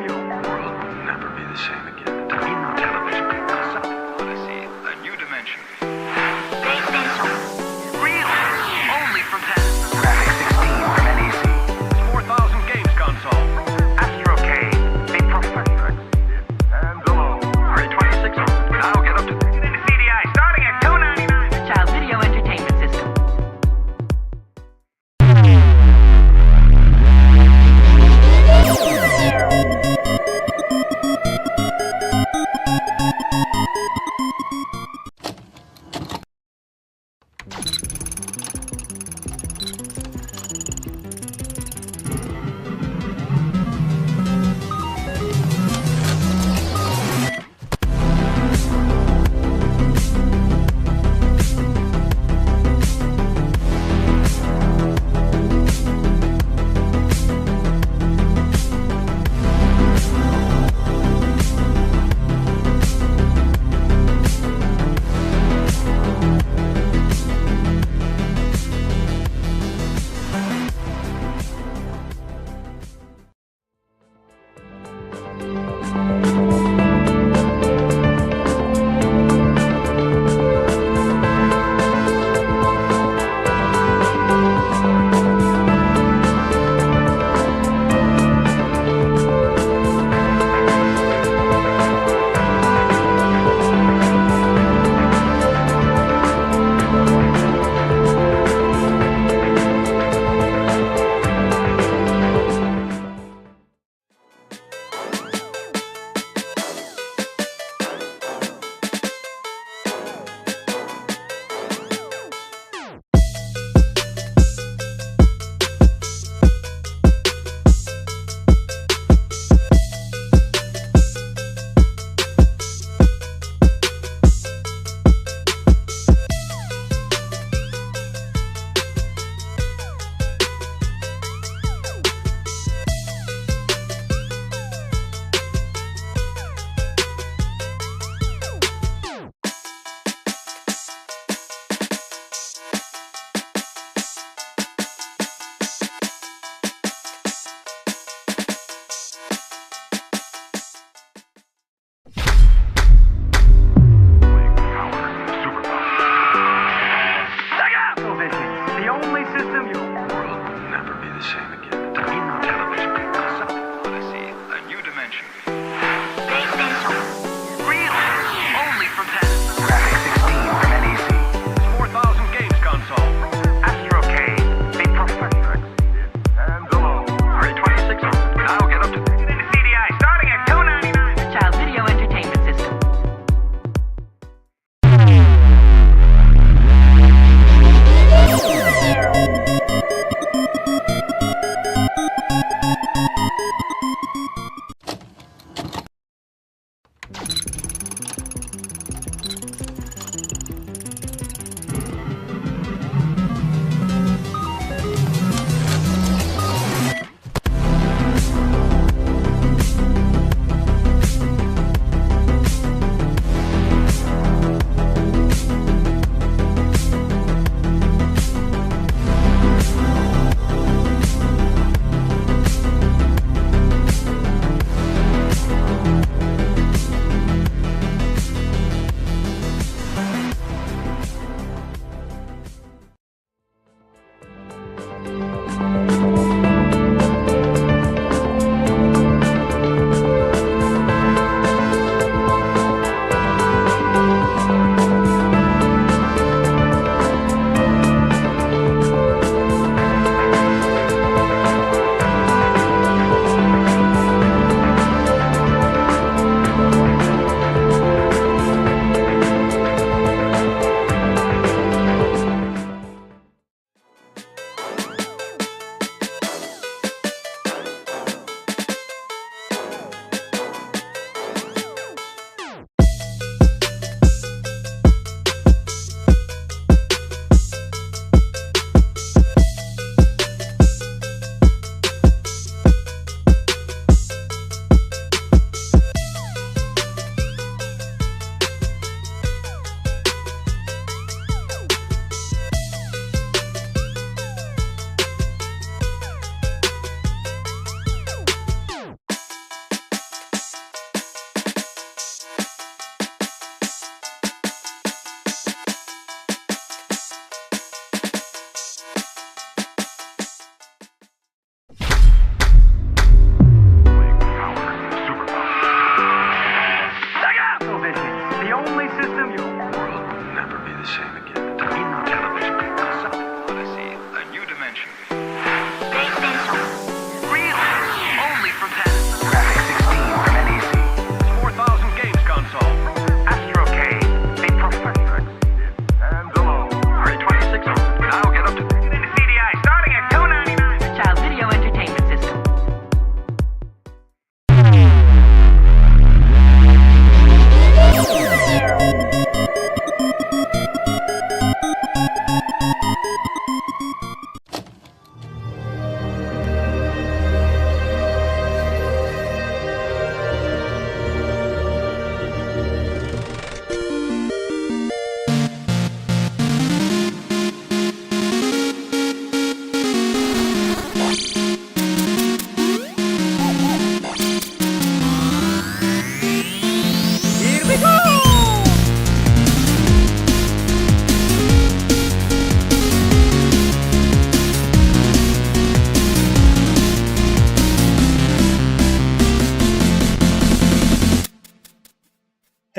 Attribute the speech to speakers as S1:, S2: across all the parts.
S1: world will never be the same again. In television.
S2: Odyssey, a new dimension.
S3: Real! Only from Pets.
S1: Graphic 16 from NEC.
S2: 4,000 games console.
S3: Astro K. The Professor exceeded.
S2: And below. 326. Now get up to
S3: CDI starting at $2.99. Child Video Entertainment System.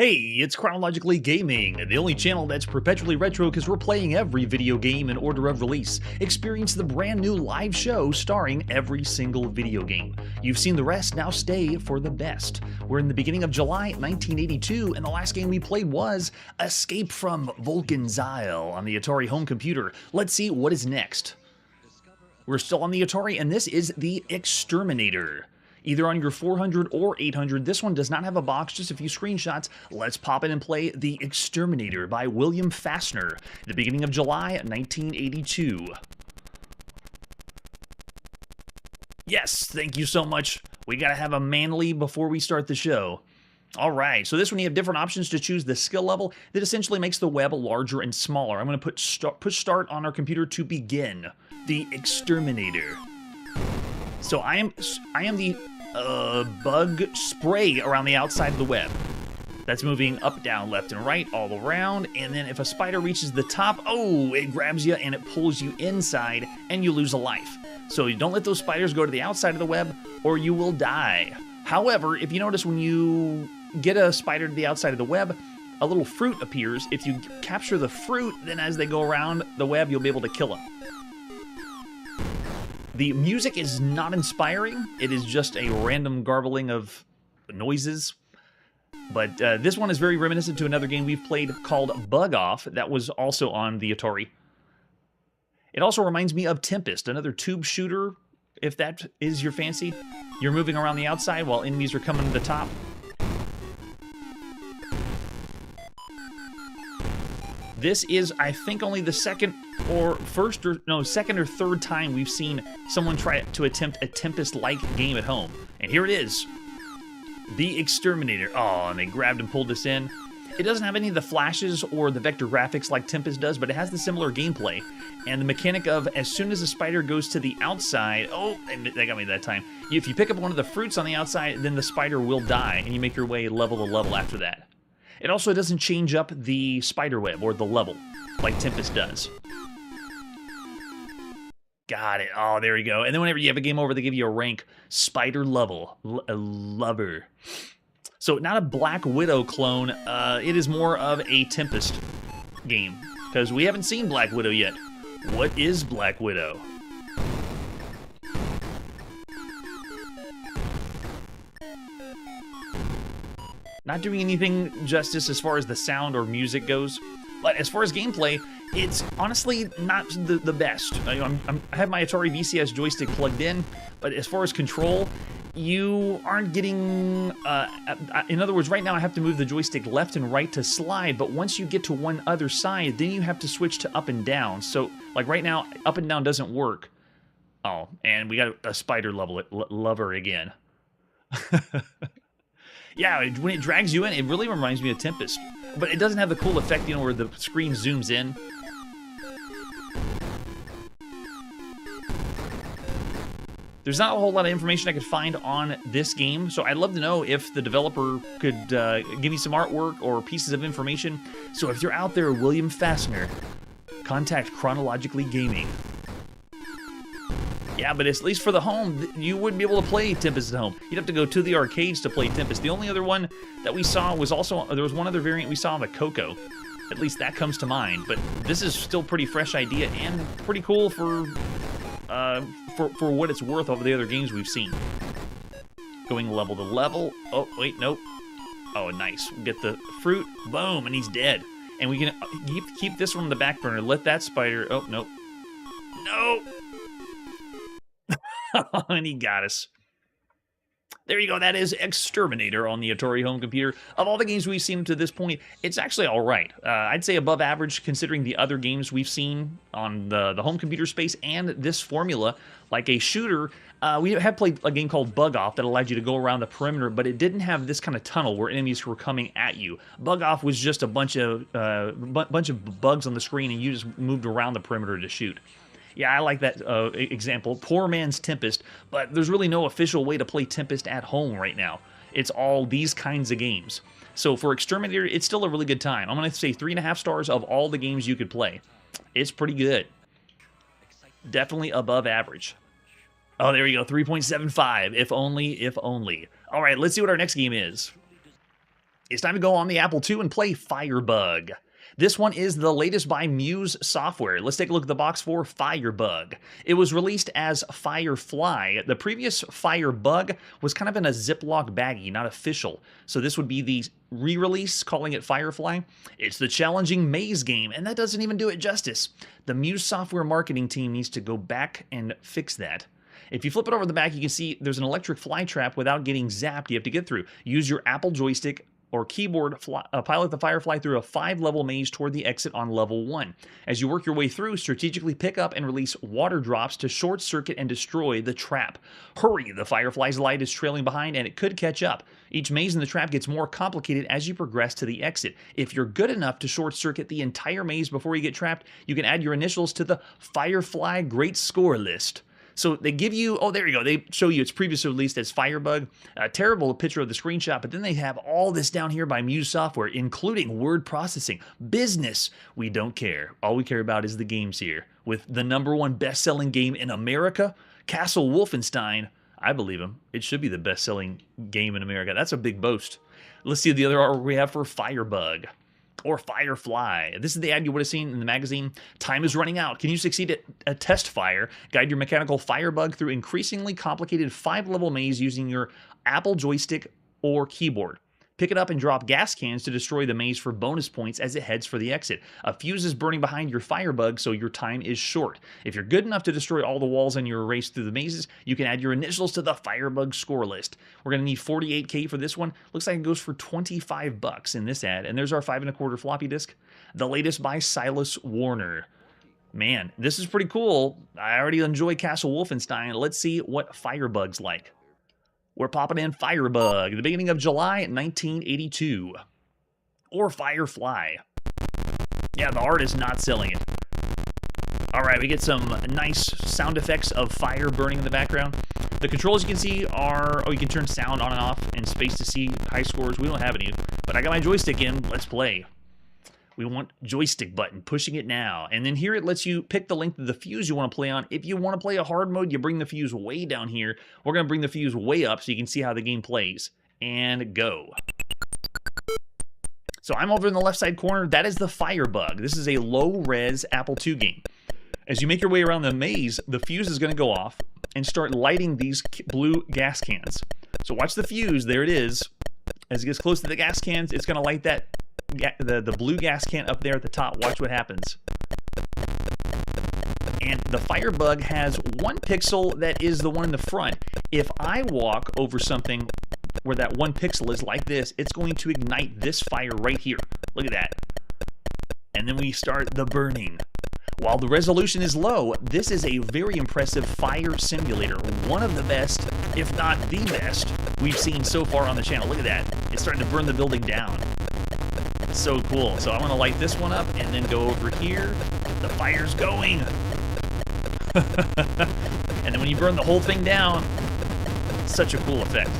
S4: Hey, it's Chronologically Gaming, the only channel that's perpetually retro because we're playing every video game in order of release. Experience the brand new live show starring every single video game. You've seen the rest, now stay for the best. We're in the beginning of July 1982, and the last game we played was Escape from Vulcan's Isle on the Atari home computer. Let's see what is next. We're still on the Atari, and this is the Exterminator. Either on your 400 or 800, this one does not have a box, just a few screenshots. Let's pop in and play The Exterminator by William Fassner, the beginning of July 1982. Yes, thank you so much. We gotta have a manly before we start the show. All right, so this one you have different options to choose the skill level that essentially makes the web larger and smaller. I'm gonna push start on our computer to begin. The Exterminator. So I am the bug spray around the outside of the web. That's moving up, down, left, and right, all around. And then if a spider reaches the top, oh, it grabs you and it pulls you inside, and you lose a life. So you don't let those spiders go to the outside of the web, or you will die. However, if you notice when you get a spider to the outside of the web, a little fruit appears. If you capture the fruit, then as they go around the web, you'll be able to kill them. The music is not inspiring. It is just a random garbling of noises. But this one is very reminiscent to another game we've played called Bug Off that was also on the Atari. It also reminds me of Tempest, another tube shooter, if that is your fancy. You're moving around the outside while enemies are coming to the top. This is, I think, only the second or third time we've seen someone try to attempt a Tempest-like game at home. And here it is. The Exterminator. Oh, and they grabbed and pulled us in. It doesn't have any of the flashes or the vector graphics like Tempest does, but it has the similar gameplay. And the mechanic of as soon as a spider goes to the outside, oh, and they got me that time. If you pick up one of the fruits on the outside, then the spider will die, and you make your way level to level after that. It also doesn't change up the spider web or the level like Tempest does. Got it. Oh, there we go. And then whenever you have a game over, they give you a rank. Spider level. Lover. So not a Black Widow clone. It is more of a Tempest game. Because we haven't seen Black Widow yet. What is Black Widow? Not doing anything justice as far as the sound or music goes, but as far as gameplay, it's honestly not the best. I have my Atari VCS joystick plugged in, but as far as control, you aren't getting... in other words, right now I have to move the joystick left and right to slide, but once you get to one other side, then you have to switch to up and down. So, like right now, up and down doesn't work. Oh, and we got a spider lover again. Yeah, when it drags you in, it really reminds me of Tempest. But it doesn't have the cool effect, you know, where the screen zooms in. There's not a whole lot of information I could find on this game, so I'd love to know if the developer could give me some artwork or pieces of information. So if you're out there, William Fassner, contact Chronologically Gaming. Yeah, but at least for the home, you wouldn't be able to play Tempest at home. You'd have to go to the arcades to play Tempest. The only other one that we saw was also, there was one other variant we saw on the Coco. At least that comes to mind. But this is still pretty fresh idea and pretty cool for what it's worth over the other games we've seen. Going level to level. Oh, wait, nope. Oh, nice. Get the fruit. Boom, and he's dead. And we can keep this one on the back burner. Let that spider... Oh, nope. No! And he got us. There you go. That is Exterminator on the Atari home computer. Of all the games we've seen to this point, it's actually all right. I'd say above average considering the other games we've seen on the home computer space and this formula. Like a shooter, we have played a game called Bug Off that allowed you to go around the perimeter, but it didn't have this kind of tunnel where enemies were coming at you. Bug Off was just a bunch of bugs on the screen, and you just moved around the perimeter to shoot. Yeah, I like that example. Poor man's Tempest, but there's really no official way to play Tempest at home right now. It's all these kinds of games. So for Exterminator, it's still a really good time. I'm going to say 3.5 stars of all the games you could play. It's pretty good. Definitely above average. Oh, there you go, 3.75. If only, if only. All right, let's see what our next game is. It's time to go on the Apple II and play Firebug. This one is the latest by Muse Software. Let's take a look at the box for Firebug. It was released as Firefly. The previous Firebug was kind of in a Ziploc baggie, not official. So this would be the re-release, calling it Firefly. It's the challenging maze game, and that doesn't even do it justice. The Muse Software marketing team needs to go back and fix that. If you flip it over the back, you can see there's an electric fly trap without getting zapped you have to get through. Use your Apple joystick or keyboard, pilot the Firefly through a 5-level maze toward the exit on level 1. As you work your way through, strategically pick up and release water drops to short circuit and destroy the trap. Hurry, the Firefly's light is trailing behind and it could catch up. Each maze in the trap gets more complicated as you progress to the exit. If you're good enough to short circuit the entire maze before you get trapped, you can add your initials to the Firefly Great Score list. So they give you, oh, there you go. They show you it's previously released as Firebug. A terrible picture of the screenshot, but then they have all this down here by Muse Software, including word processing, business. We don't care. All we care about is the games here. With the #1 best-selling game in America, Castle Wolfenstein. I believe him. It should be the best-selling game in America. That's a big boast. Let's see the other artwork we have for Firebug. Or Firefly. This is the ad you would have seen in the magazine. Time is running out. Can you succeed at a test fire? Guide your mechanical Firebug through increasingly complicated 5-level maze using your Apple joystick or keyboard. Pick it up and drop gas cans to destroy the maze for bonus points as it heads for the exit. A fuse is burning behind your Firebug, so your time is short. If you're good enough to destroy all the walls in your race through the mazes, you can add your initials to the Firebug score list. We're going to need 48K for this one. Looks like it goes for $25 in this ad. And there's our 5¼ floppy disk. The latest by Silas Warner. Man, this is pretty cool. I already enjoy Castle Wolfenstein. Let's see what Firebug's like. We're popping in Firebug at the beginning of July 1982. Or Firefly. Yeah, the art is not selling it. All right, we get some nice sound effects of fire burning in the background. The controls you can see are, oh, you can turn sound on and off and space to see high scores. We don't have any, but I got my joystick in. Let's play. We want joystick button, pushing it now. And then here it lets you pick the length of the fuse you want to play on. If you want to play a hard mode, you bring the fuse way down here. We're going to bring the fuse way up so you can see how the game plays. And go. So I'm over in the left side corner. That is the Firebug. This is a low-res Apple II game. As you make your way around the maze, the fuse is going to go off and start lighting these blue gas cans. So watch the fuse. There it is. As it gets close to the gas cans, it's going to light that the blue gas can up there at the top. Watch what happens. And the Firebug has 1 pixel that is the one in the front. If I walk over something where that 1 pixel is like this, it's going to ignite this fire right here. Look at that. And then we start the burning. While the resolution is low, this is a very impressive fire simulator. One of the best, if not the best, we've seen so far on the channel. Look at that. It's starting to burn the building down. So cool. So I'm going to light this one up and then go over here. The fire's going. And then when you burn the whole thing down, such a cool effect.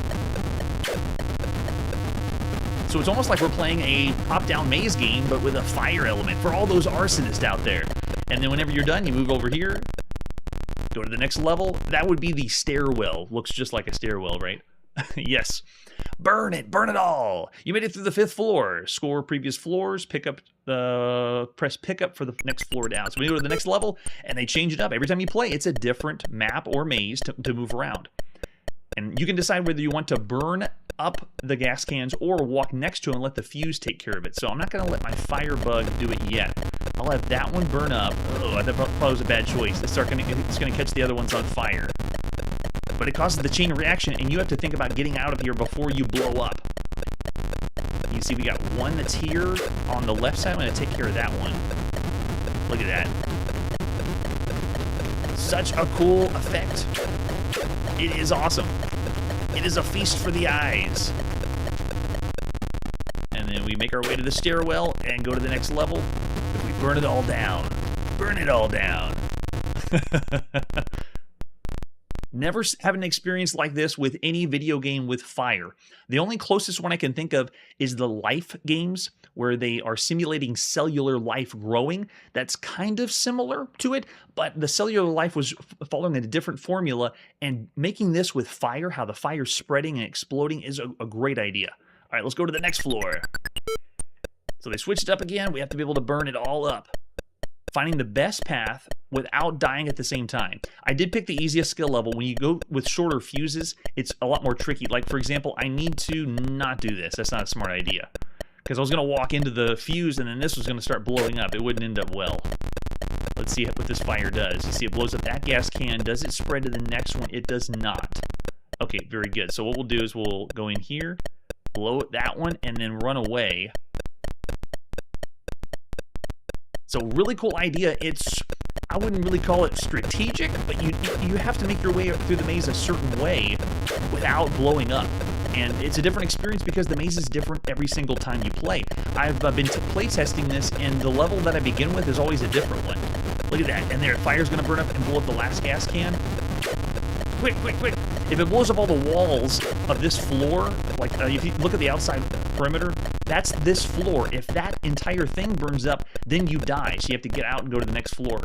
S4: So it's almost like we're playing a top-down maze game, but with a fire element for all those arsonists out there. And then whenever you're done, you move over here, go to the next level. That would be the stairwell. Looks just like a stairwell, right? Yes. Burn it all. You made it through the 5th floor. Score previous floors, press pickup for the next floor down. So we go to the next level and they change it up. Every time you play, it's a different map or maze to move around. And you can decide whether you want to burn up the gas cans or walk next to it and let the fuse take care of it. So I'm not going to let my Firebug do it yet. I'll have that one burn up. Oh, that probably was a bad choice. It's going to catch the other ones on fire. But it causes the chain reaction, and you have to think about getting out of here before you blow up. You see we got one that's here on the left side. I'm going to take care of that one. Look at that. Such a cool effect. It is awesome. It is a feast for the eyes. And then we make our way to the stairwell and go to the next level. If we burn it all down. Burn it all down. Never have an experience like this with any video game with fire. The only closest one I can think of is the life games, where they are simulating cellular life growing. That's kind of similar to it, but the cellular life was following a different formula, and making this with fire, how the fire's spreading and exploding, is a great idea. right, let's go to the next floor. So they switched it up again. We have to be able to burn it all up. Finding the best path without dying at the same time. I did pick the easiest skill level. When you go with shorter fuses, it's a lot more tricky. Like, for example, I need to not do this. That's not a smart idea. Because I was going to walk into the fuse, and then this was going to start blowing up. It wouldn't end up well. Let's see what this fire does. You see it blows up that gas can. Does it spread to the next one? It does not. Okay, very good. So what we'll do is we'll go in here, blow that one, and then run away. So really cool idea. I wouldn't really call it strategic, but you have to make your way through the maze a certain way without blowing up. And it's a different experience because the maze is different every single time you play. I've been play testing this, and the level that I begin with is always a different one. Look at that. And there, fire's going to burn up and blow up the last gas can. Quick, quick, quick. If it blows up all the walls of this floor, like if you look at the outside perimeter, that's this floor. If that entire thing burns up, then you die. So you have to get out and go to the next floor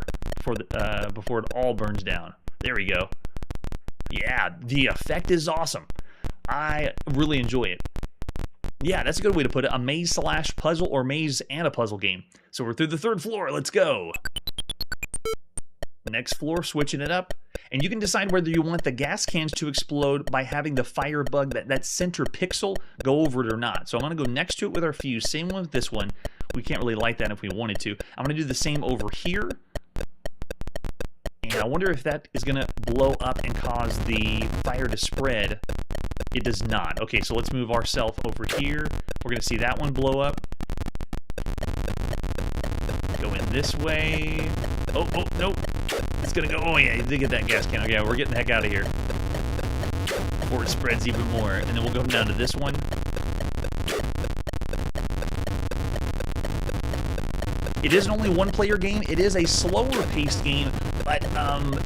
S4: before it all burns down. There we go. Yeah, the effect is awesome. I really enjoy it. Yeah, that's a good way to put it. A maze/puzzle or maze and a puzzle game. So we're through the third floor. Let's go. The next floor, switching it up. And you can decide whether you want the gas cans to explode by having the fire bug, that center pixel, go over it or not. So I'm going to go next to it with our fuse. Same one with this one. We can't really light that if we wanted to. I'm going to do the same over here. And I wonder if that is going to blow up and cause the fire to spread. It does not. Okay, so let's move ourselves over here. We're going to see that one blow up. Go in this way. Oh, no. It's going to go. Oh, yeah, you did get that gas can. Okay, we're getting the heck out of here before it spreads even more. And then we'll go down to this one. It isn't only one-player game. It is a slower-paced game, but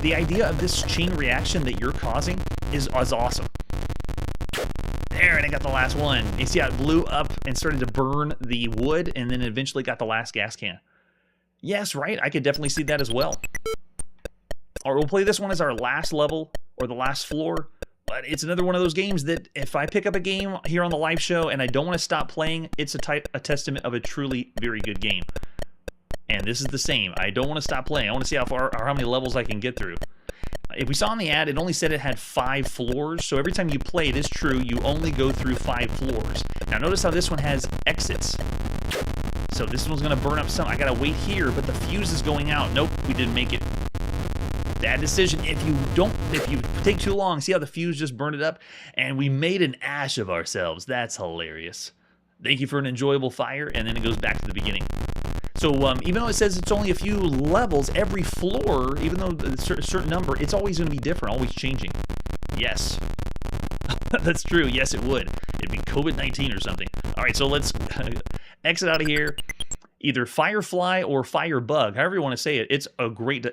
S4: the idea of this chain reaction that you're causing is awesome. There, and I got the last one. You see how it blew up and started to burn the wood, and then eventually got the last gas can. Yes, right? I could definitely see that as well. All right, we'll play this one as our last level, or the last floor. But it's another one of those games that if I pick up a game here on the live show and I don't want to stop playing, it's a testament of a truly very good game. And this is the same. I don't want to stop playing. I want to see how far or how many levels I can get through. If we saw in the ad, it only said it had 5 floors. So every time you play, it is true, you only go through 5 floors. Now notice how this one has exits. So this one's going to burn up some. I got to wait here, but the fuse is going out. Nope, we didn't make it. Bad decision. If you take too long, see how the fuse just burned it up? And we made an ash of ourselves. That's hilarious. Thank you for an enjoyable fire, and then it goes back to the beginning. So even though it says it's only a few levels, every floor, even though it's a certain number, it's always going to be different, always changing. Yes. That's true. Yes, it would. It'd be COVID-19 or something. All right, so let's exit out of here. Either Firefly or Firebug, however you want to say it. It's a great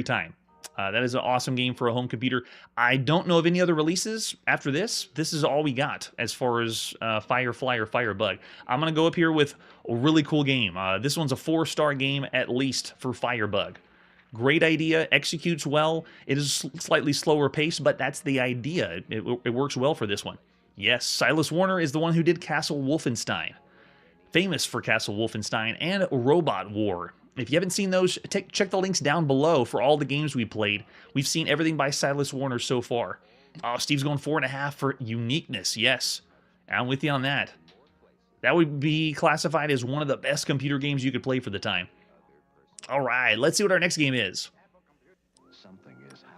S4: time. That is an awesome game for a home computer. I don't know of any other releases after this. This is all we got as far as Firefly or Firebug. I'm going to go up here with a really cool game. This one's a 4-star game at least for Firebug. Great idea, executes well. It is slightly slower paced, but that's the idea. It works well for this one. Yes, Silas Warner is the one who did Castle Wolfenstein. Famous for Castle Wolfenstein and Robot War. If you haven't seen those, check the links down below for all the games we played. We've seen everything by Silas Warner so far. Oh, Steve's going 4.5 for uniqueness. Yes, I'm with you on that. That would be classified as one of the best computer games you could play for the time. All right, let's see what our next game is.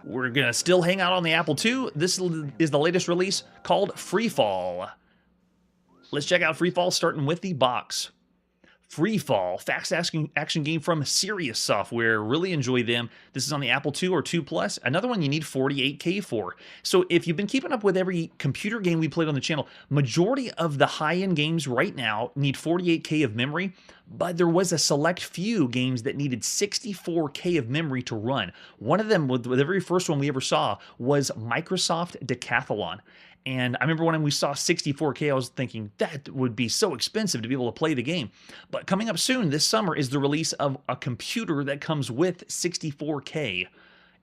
S4: We're going to still hang out on the Apple II. This is the latest release called Freefall. Let's check out Freefall, starting with the box. Freefall, fast action game from Serious Software. Really enjoy them. This is on the Apple II or II Plus. Another one you need 48K for. So if you've been keeping up with every computer game we played on the channel, majority of the high-end games right now need 48K of memory, but there was a select few games that needed 64K of memory to run. One of them, the very first one we ever saw, was Microsoft Decathlon. And I remember when we saw 64K, I was thinking that would be so expensive to be able to play the game. But coming up soon this summer is the release of a computer that comes with 64K.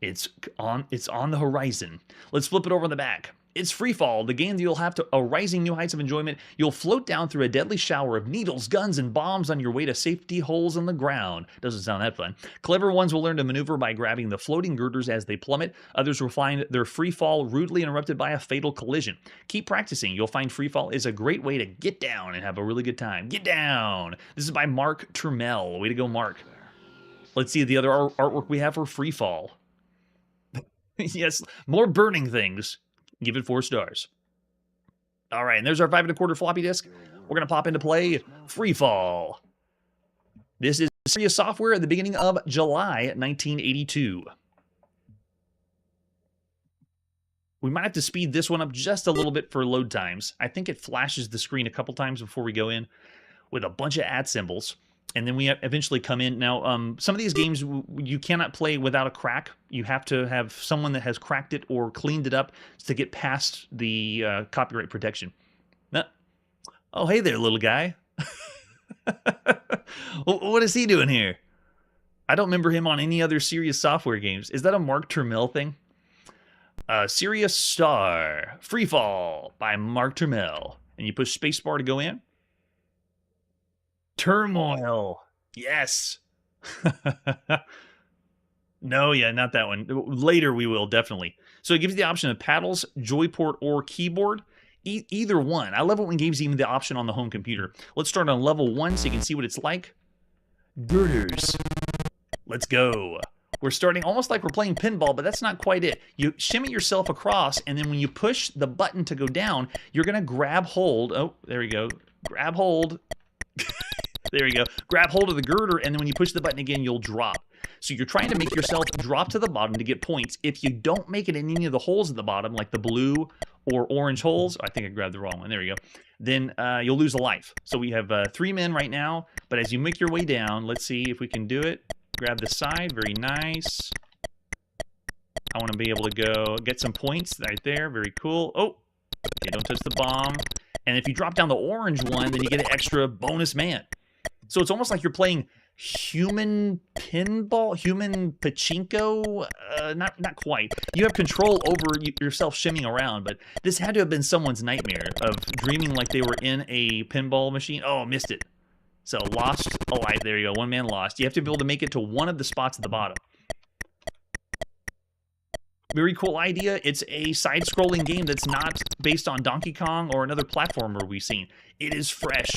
S4: It's on the horizon. Let's flip it over on the back. It's Free Fall, the game that you'll have to a rising new heights of enjoyment. You'll float down through a deadly shower of needles, guns, and bombs on your way to safety holes in the ground. Doesn't sound that fun. Clever ones will learn to maneuver by grabbing the floating girders as they plummet. Others will find their free fall rudely interrupted by a fatal collision. Keep practicing. You'll find Free Fall is a great way to get down and have a really good time. Get down. This is by Mark Turmel. Way to go, Mark. Let's see the other artwork we have for Free Fall. Yes, more burning things. Give it 4 stars. All right, and there's our 5 1/4 floppy disk. We're going to pop into play Free Fall. This is serious software at the beginning of July 1982. We might have to speed this one up just a little bit for load times. I think it flashes the screen a couple times before we go in with a bunch of ad symbols. And then we eventually come in. Now, some of these games you cannot play without a crack. You have to have someone that has cracked it or cleaned it up to get past the copyright protection. Oh, hey there, little guy. What is he doing here? I don't remember him on any other Serious Software games. Is that a Mark Turmel thing? Serious Star. Free Fall by Mark Turmel. And you push spacebar to go in. Turmoil. Yes. No, yeah, not that one. Later we will, definitely. So it gives you the option of paddles, joyport, or keyboard. Either one. I love it when games even the option on the home computer. Let's start on level 1 so you can see what it's like. Girders. Let's go. We're starting almost like we're playing pinball, but that's not quite it. You shimmy yourself across, and then when you push the button to go down, you're going to grab hold. Oh, there we go. Grab hold. There you go. Grab hold of the girder, and then when you push the button again, you'll drop. So you're trying to make yourself drop to the bottom to get points. If you don't make it in any of the holes at the bottom, like the blue or orange holes, I think I grabbed the wrong one. There we go. Then you'll lose a life. So we have 3 men right now, but as you make your way down, let's see if we can do it. Grab the side. Very nice. I want to be able to go get some points right there. Very cool. Oh, okay, don't touch the bomb. And if you drop down the orange one, then you get an extra bonus man. So it's almost like you're playing human pinball, human pachinko. Not quite. You have control over yourself shimmying around, but this had to have been someone's nightmare of dreaming like they were in a pinball machine. Oh, missed it. So lost a life. There you go. 1 man lost. You have to be able to make it to one of the spots at the bottom. Very cool idea. It's a side-scrolling game that's not based on Donkey Kong or another platformer we've seen. It is fresh.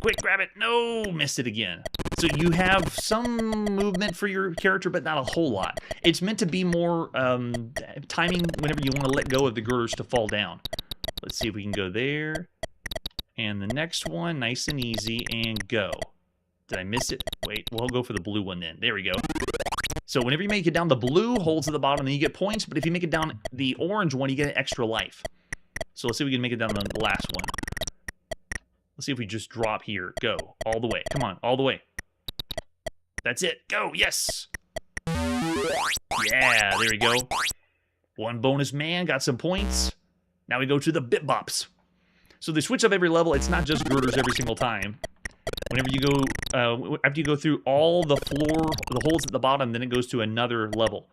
S4: Quick, grab it. No, missed it again. So you have some movement for your character, but not a whole lot. It's meant to be more timing whenever you want to let go of the girders to fall down. Let's see if we can go there. And the next one, nice and easy, and go. Did I miss it? Wait, we'll go for the blue one then. There we go. So whenever you make it down the blue, holds at the bottom, then you get points. But if you make it down the orange one, you get an extra life. So let's see if we can make it down the last one. Let's see if we just drop here. Go. All the way. Come on. All the way. That's it. Go. Yes. Yeah. There we go. 1 bonus man. Got some points. Now we go to the bit bops. So they switch up every level. It's not just girders every single time. Whenever you go, after you go through all the floor, the holes at the bottom, then it goes to another level.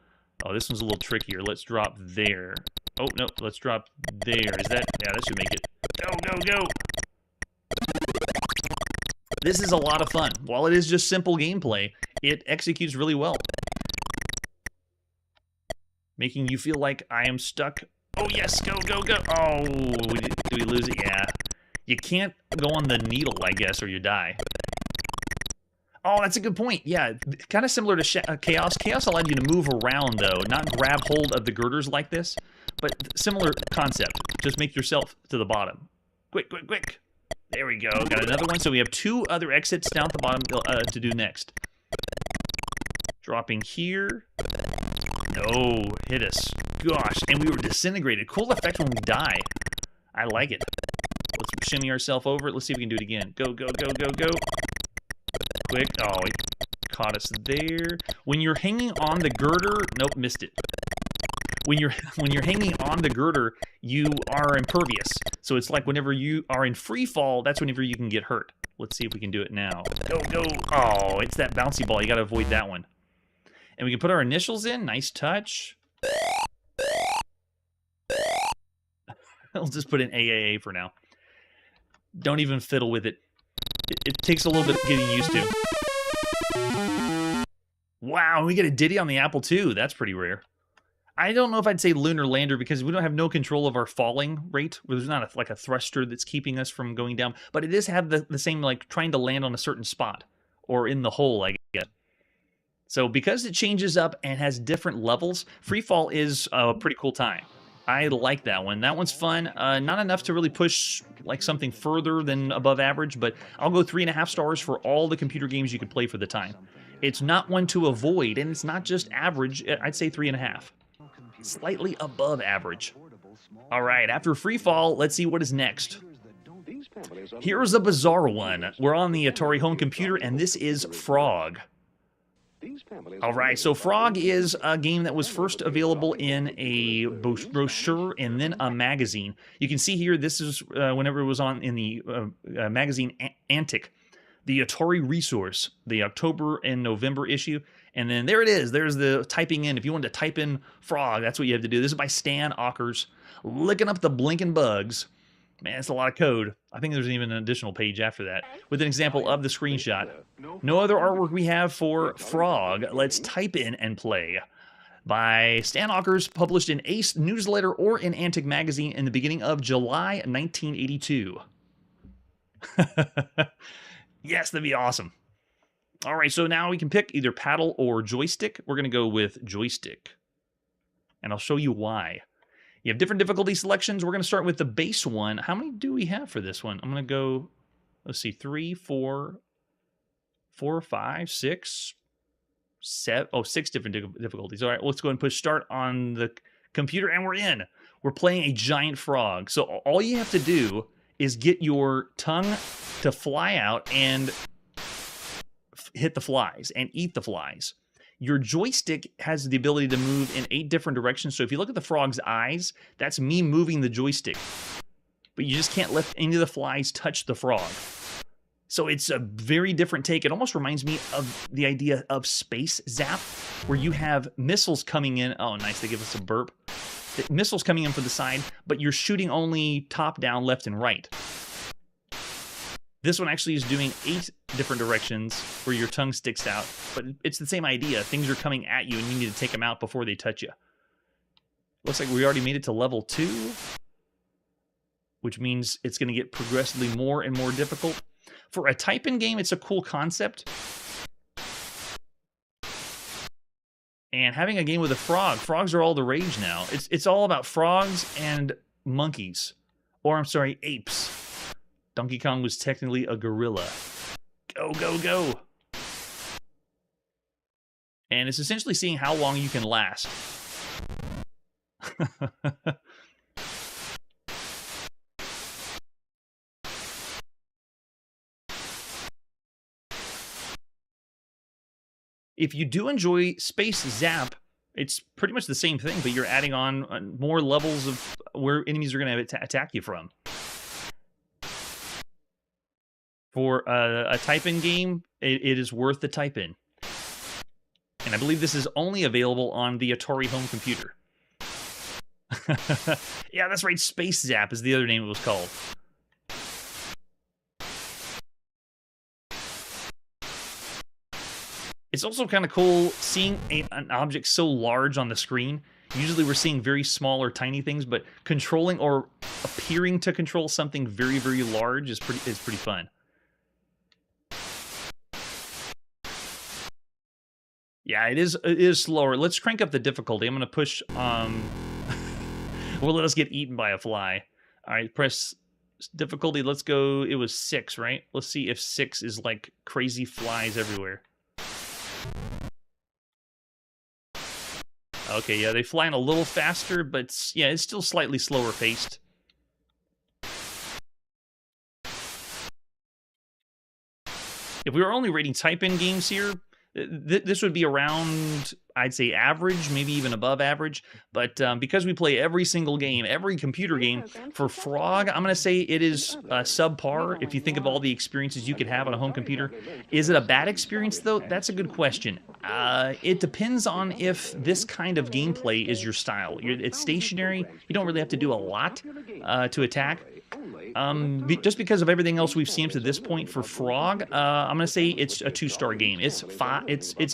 S4: Oh, this one's a little trickier. Let's drop there. Oh, no. Let's drop there. Is that? Yeah, that should make it. Go, go, go. This is a lot of fun. While it is just simple gameplay, it executes really well. Making you feel like I am stuck. Oh, yes, go, go, go. Oh, did we lose it? Yeah. You can't go on the needle, I guess, or you die. Oh, that's a good point. Yeah, kind of similar to Chaos. Chaos allowed you to move around, though, not grab hold of the girders like this, but similar concept. Just make yourself to the bottom. Quick, quick, quick. There we go. Got another one. So we have 2 other exits down at the bottom to do next. Dropping here. No, hit us. Gosh, and we were disintegrated. Cool effect when we die. I like it. Let's shimmy ourselves over. Let's see if we can do it again. Go, go, go, go, go. Quick. Oh, it caught us there. When you're hanging on the girder, nope, missed it. When you're hanging on the girder, you are impervious. So it's like whenever you are in free fall, that's whenever you can get hurt. Let's see if we can do it now. Go, go. Oh, it's that bouncy ball. You got to avoid that one. And we can put our initials in. Nice touch. I'll just put in AAA for now. Don't even fiddle with it. It takes a little bit getting used to. Wow, we get a Diddy on the Apple II. That's pretty rare. I don't know if I'd say lunar lander because we don't have no control of our falling rate. There's not like a thruster that's keeping us from going down, but it does have the same, like, trying to land on a certain spot or in the hole, I guess. So because it changes up and has different levels, free fall is a pretty cool time. I like that one. That one's fun. Not enough to really push like something further than above average, but I'll go 3.5 stars for all the computer games you can play for the time. It's not one to avoid, and it's not just average. I'd say 3.5. Slightly above average. All right, after free fall, let's see what is next. Here's a bizarre one. We're on the Atari home computer, and this is Frog. All right, so Frog is a game that was first available in a brochure and then a magazine. You can see here, this is whenever it was on in the magazine Antic, the Atari Resource, the October and November issue. And then there it is. There's the typing in. If you wanted to type in Frog, that's what you have to do. This is by Stan Ockers, licking up the blinking bugs. Man, it's a lot of code. I think there's even an additional page after that with an example of the screenshot. No other artwork we have for Frog. Let's type in and play. By Stan Ockers, published in Ace Newsletter or in Antic Magazine in the beginning of July 1982. Yes, that'd be awesome. All right, so now we can pick either paddle or joystick. We're going to go with joystick, and I'll show you why. You have different difficulty selections. We're going to start with the base one. How many do we have for this one? I'm going to go, let's see, 3, 4, 5, 6, 7. Oh, 6 different difficulties. All right, let's go ahead and push start on the computer, and we're in. We're playing a giant frog. So all you have to do is get your tongue to fly out and hit the flies and eat the flies. Your joystick has the ability to move in 8 different directions. So if you look at the frog's eyes, that's me moving the joystick. But you just can't let any of the flies touch the frog. So it's a very different take. It almost reminds me of the idea of Space Zap, where you have missiles coming in. Oh, nice. They give us a burp. The missiles coming in from the side, but you're shooting only top, down, left, and right. This one actually is doing 8 different directions where your tongue sticks out, but it's the same idea. Things are coming at you, and you need to take them out before they touch you. Looks like we already made it to level 2, which means it's going to get progressively more and more difficult. For a type-in game, it's a cool concept. And having a game with a frog, frogs are all the rage now. It's all about frogs and monkeys. Or, I'm sorry, apes. Donkey Kong was technically a gorilla. Go, go, go. And it's essentially seeing how long you can last. If you do enjoy Space Zap, it's pretty much the same thing, but you're adding on more levels of where enemies are going to attack you from. For a type-in game, it is worth the type-in. And I believe this is only available on the Atari home computer. Yeah, that's right. Space Zap is the other name it was called. It's also kind of cool seeing an object so large on the screen. Usually we're seeing very small or tiny things, but controlling or appearing to control something very, very large is pretty fun. Yeah, it is slower. Let's crank up the difficulty. I'm going to push... Will let us get eaten by a fly. All right, press difficulty. Let's go... It was 6, right? Let's see if 6 is like crazy flies everywhere. Okay, yeah, they fly in a little faster, but yeah, it's still slightly slower paced. If we were only rating type-in games here, This would be around, I'd say, average, maybe even above average. But because we play every single game, every computer game, for Frog, I'm going to say it is subpar if you think of all the experiences you could have on a home computer. Is it a bad experience, though? That's a good question. It depends on if this kind of gameplay is your style. It's stationary. You don't really have to do a lot to attack. Just because of everything else we've seen to this point for Frog, I'm gonna say it's a 2-star game. It's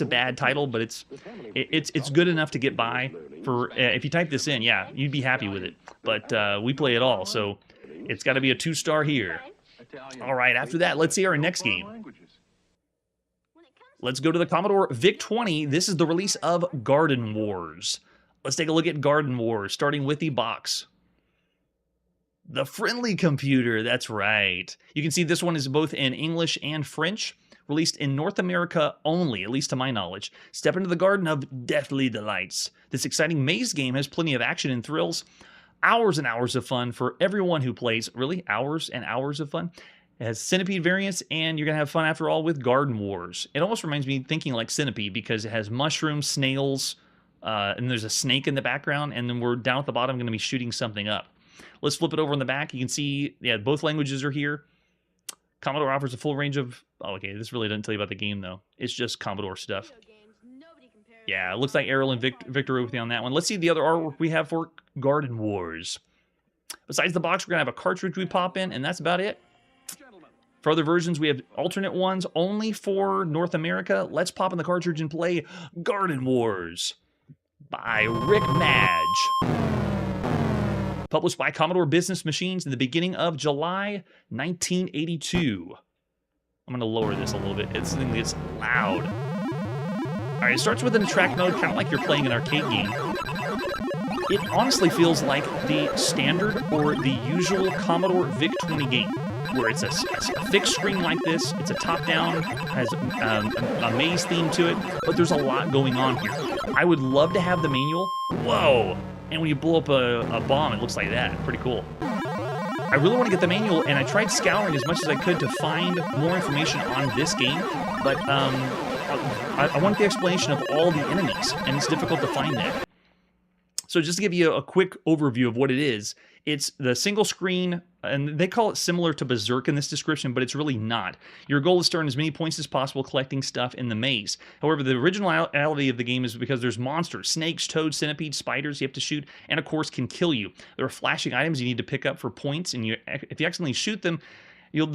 S4: a bad title, but it's good enough to get by. For if you type this in, yeah, you'd be happy with it. But we play it all, so it's got to be a 2-star here. All right, after that, let's see our next game. Let's go to the Commodore VIC-20. This is the release of Garden Wars. Let's take a look at Garden Wars, starting with the box. The friendly computer, that's right. You can see this one is both in English and French, released in North America only, at least to my knowledge. Step into the garden of deathly delights. This exciting maze game has plenty of action and thrills. Hours and hours of fun for everyone who plays. Really? Hours and hours of fun? It has Centipede variants, and you're going to have fun after all with Garden Wars. It almost reminds me thinking like Centipede because it has mushrooms, snails, and there's a snake in the background, and then we're down at the bottom going to be shooting something up. Let's flip it over in the back. You can see, yeah, both languages are here. Commodore offers a full range of... Oh, okay, this really doesn't tell you about the game, though. It's just Commodore stuff. Yeah, it looks like Errol and Victor with you on that one. Let's see the other artwork we have for Garden Wars. Besides the box, we're going to have a cartridge we pop in, and that's about it. For other versions, we have alternate ones only for North America. Let's pop in the cartridge and play Garden Wars by Rick Madge. Published by Commodore Business Machines in the beginning of July 1982. I'm going to lower this a little bit. It's loud. All right, it starts with an attract mode, kind of like you're playing an arcade game. It honestly feels like the standard or the usual Commodore VIC-20 game, where it's a fixed screen like this. It's a top-down, has a maze theme to it, but there's a lot going on here. I would love to have the manual. Whoa! And when you blow up a bomb, it looks like that. Pretty cool. I really want to get the manual, and I tried scouring as much as I could to find more information on this game, but I want the explanation of all the enemies, and it's difficult to find that. So just to give you a quick overview of what it is, it's the single screen, and they call it similar to Berserk in this description, but it's really not. Your goal is to earn as many points as possible collecting stuff in the maze. However, the originality of the game is because there's monsters, snakes, toads, centipedes, spiders you have to shoot, and of course can kill you. There are flashing items you need to pick up for points, and if you accidentally shoot them, they'll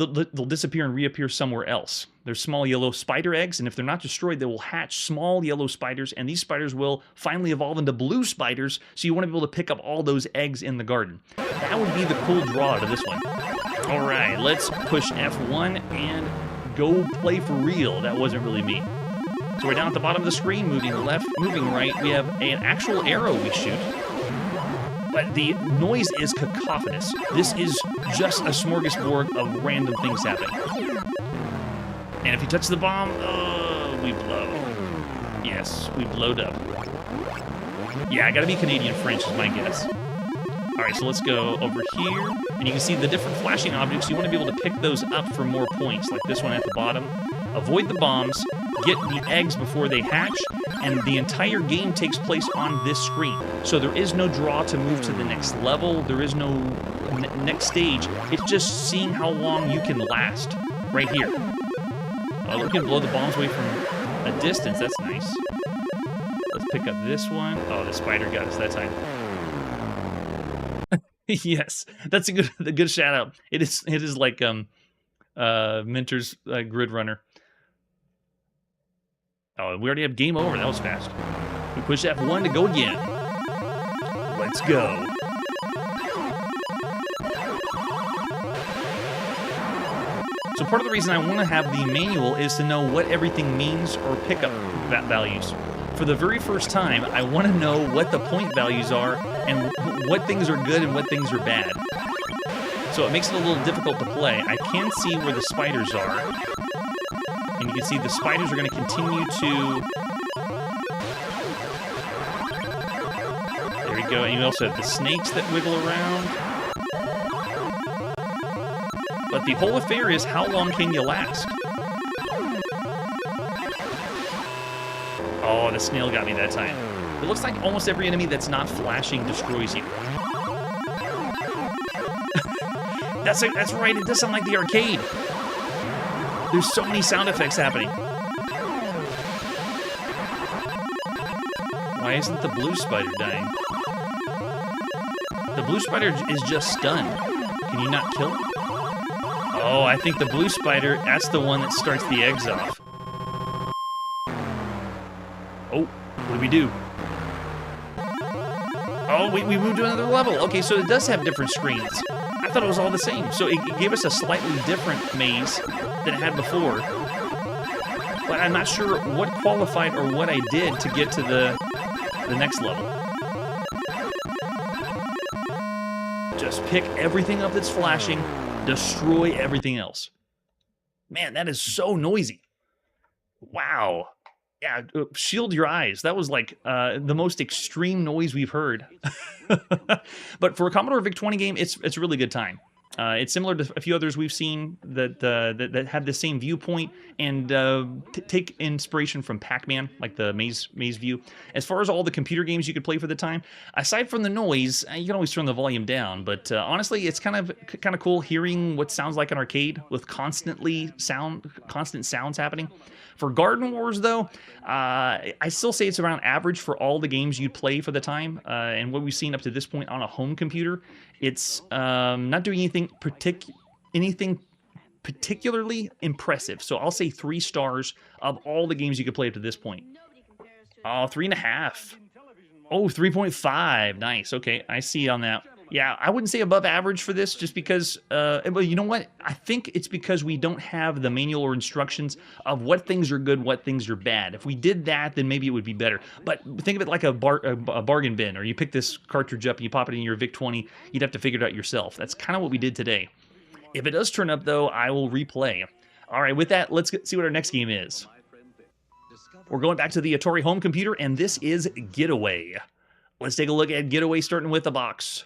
S4: disappear and reappear somewhere else. There's small yellow spider eggs, and if they're not destroyed, they will hatch small yellow spiders, and these spiders will finally evolve into blue spiders, so you want to be able to pick up all those eggs in the garden. That would be the cool draw to this one. All right, let's push F1 and go play for real. That wasn't really me. So we're down at the bottom of the screen, moving left, moving right. We have an actual arrow we shoot. But the noise is cacophonous. This is just a smorgasbord of random things happening. And if you touch the bomb, oh, we blow. Yes, we blowed up. Yeah, I gotta be Canadian-French is my guess. All right, so let's go over here. And you can see the different flashing objects. You want to be able to pick those up for more points, like this one at the bottom. Avoid the bombs, get the eggs before they hatch, and the entire game takes place on this screen. So there is no draw to move to the next level. There is no next stage. It's just seeing how long you can last right here. Oh, we can blow the bombs away from a distance. That's nice. Let's pick up this one. Oh, the spider got us that time. Yes, that's a good shout out. It is like Minter's Grid Runner. Oh, we already have game over. That was fast. We push F1 to go again. Let's go. So part of the reason I want to have the manual is to know what everything means or pickup values. For the very first time, I want to know what the point values are and what things are good and what things are bad. So it makes it a little difficult to play. I can see where the spiders are. And you can see the spiders are going to continue to... There we go. And you also have the snakes that wiggle around. But the whole affair is how long can you last? Oh, the snail got me that time. It looks like almost every enemy that's not flashing destroys you. That's right, it does sound like the arcade. There's so many sound effects happening. Why isn't the blue spider dying? The blue spider is just stunned. Can you not kill it? Oh, I think the blue spider, that's the one that starts the eggs off. Oh, what do we do? Oh, we moved to another level. Okay, so it does have different screens. I thought it was all the same. So it gave us a slightly different maze than it had before. But I'm not sure what qualified or what I did to get to the next level. Just pick everything up that's flashing, destroy everything else. Man, that is so noisy. Wow. Yeah, shield your eyes. That was like the most extreme noise we've heard. But for a Commodore VIC-20 game, it's a really good time. It's similar to a few others we've seen that have the same viewpoint and take inspiration from Pac-Man, like the maze view. As far as all the computer games you could play for the time, aside from the noise, you can always turn the volume down. But honestly, it's kind of cool hearing what sounds like an arcade with constant sounds happening. For Garden Wars, though, I still say it's around average for all the games you'd play for the time. And what we've seen up to this point on a home computer, it's not doing anything particularly impressive. So I'll say 3 stars of all the games you could play up to this point. Oh, 3.5. Oh, 3.5. Nice. Okay, I see on that. Yeah, I wouldn't say above average for this just because, well, you know what? I think it's because we don't have the manual or instructions of what things are good, what things are bad. If we did that, then maybe it would be better. But think of it like a bargain bin, or you pick this cartridge up and you pop it in your VIC-20, you'd have to figure it out yourself. That's kind of what we did today. If it does turn up, though, I will replay. All right, with that, let's see what our next game is. We're going back to the Atari home computer, and this is Getaway. Let's take a look at Getaway, starting with the box.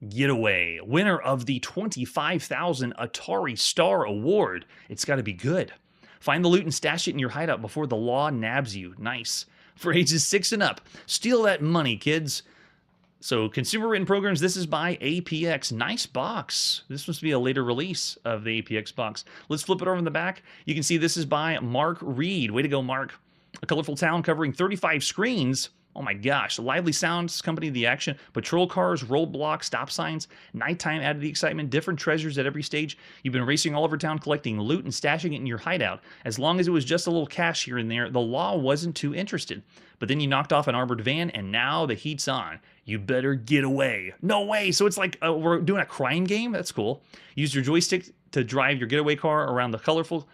S4: Getaway, winner of the 25,000 Atari Star Award. It's got to be good. Find the loot and stash it in your hideout before the law nabs you. Nice. For ages 6 and up. Steal that money, kids. So, consumer-written programs, this is by APX. Nice box. This must be a later release of the APX box. Let's flip it over in the back. You can see this is by Mark Reed. Way to go, Mark. A colorful town covering 35 screens. Oh my gosh, lively sounds accompany the action. Patrol cars, roadblocks, stop signs, nighttime added the excitement, different treasures at every stage. You've been racing all over town collecting loot and stashing it in your hideout. As long as it was just a little cash here and there, the law wasn't too interested. But then you knocked off an armored van, and now the heat's on. You better get away. No way! So it's like we're doing a crime game? That's cool. Use your joystick to drive your getaway car around the colorful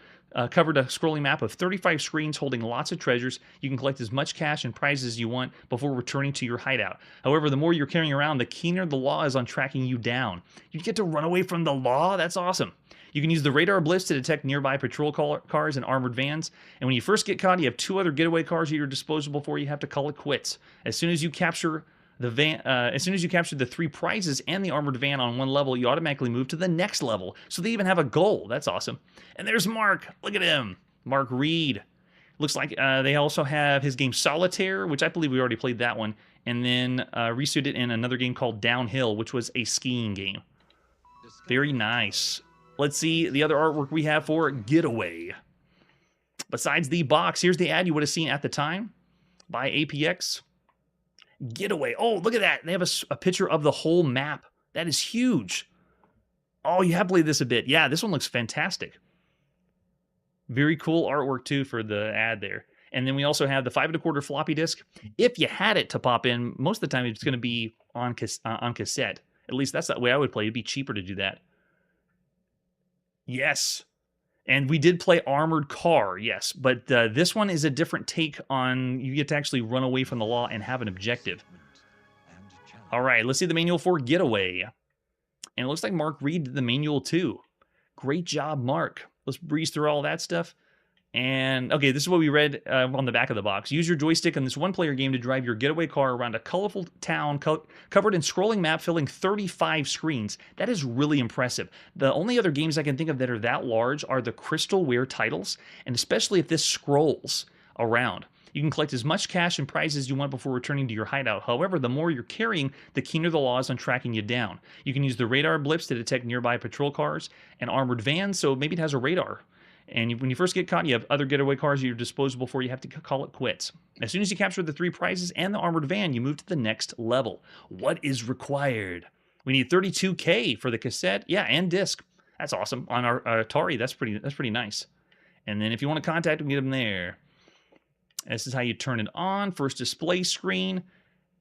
S4: covered a scrolling map of 35 screens holding lots of treasures. You can collect as much cash and prizes as you want before returning to your hideout. However, the more you're carrying around, the keener the law is on tracking you down. You get to run away from the law? That's awesome. You can use the radar blitz to detect nearby patrol cars and armored vans. And when you first get caught, you have 2 other getaway cars at your disposal before you have to call it quits. As soon as you capture the 3 prizes and the armored van on one level, you automatically move to the next level. So they even have a goal. That's awesome. And there's Mark. Look at him. Mark Reed. Looks like they also have his game Solitaire, which I believe we already played that one. And then resuited it in another game called Downhill, which was a skiing game. Very nice. Let's see the other artwork we have for Getaway. Besides the box, here's the ad you would have seen at the time by APX. Getaway. Oh, look at that. They have a picture of the whole map. That is huge. Oh, you have played this a bit. Yeah, this one looks fantastic. Very cool artwork, too, for the ad there. And then we also have the 5 1/4 floppy disk. If you had it to pop in, most of the time it's going to be on cassette. At least that's the way I would play. It'd be cheaper to do that. Yes. And we did play Armored Car, yes. But this one is a different take on you get to actually run away from the law and have an objective. All right, let's see the manual for Getaway. And it looks like Mark Reed did the manual too. Great job, Mark. Let's breeze through all that stuff. And, okay, this is what we read on the back of the box. Use your joystick in this one-player game to drive your getaway car around a colorful town covered in scrolling map filling 35 screens. That is really impressive. The only other games I can think of that are that large are the Crystalware titles, and especially if this scrolls around. You can collect as much cash and prizes as you want before returning to your hideout. However, the more you're carrying, the keener the law is on tracking you down. You can use the radar blips to detect nearby patrol cars and armored vans, so maybe it has a radar. And when you first get caught, you have other getaway cars at your disposal before you have to call it quits. As soon as you capture the 3 prizes and the armored van, you move to the next level. What is required? We need 32K for the cassette, yeah, and disc. That's awesome. On our Atari, that's pretty nice. And then if you want to contact them, get them there. This is how you turn it on. First display screen.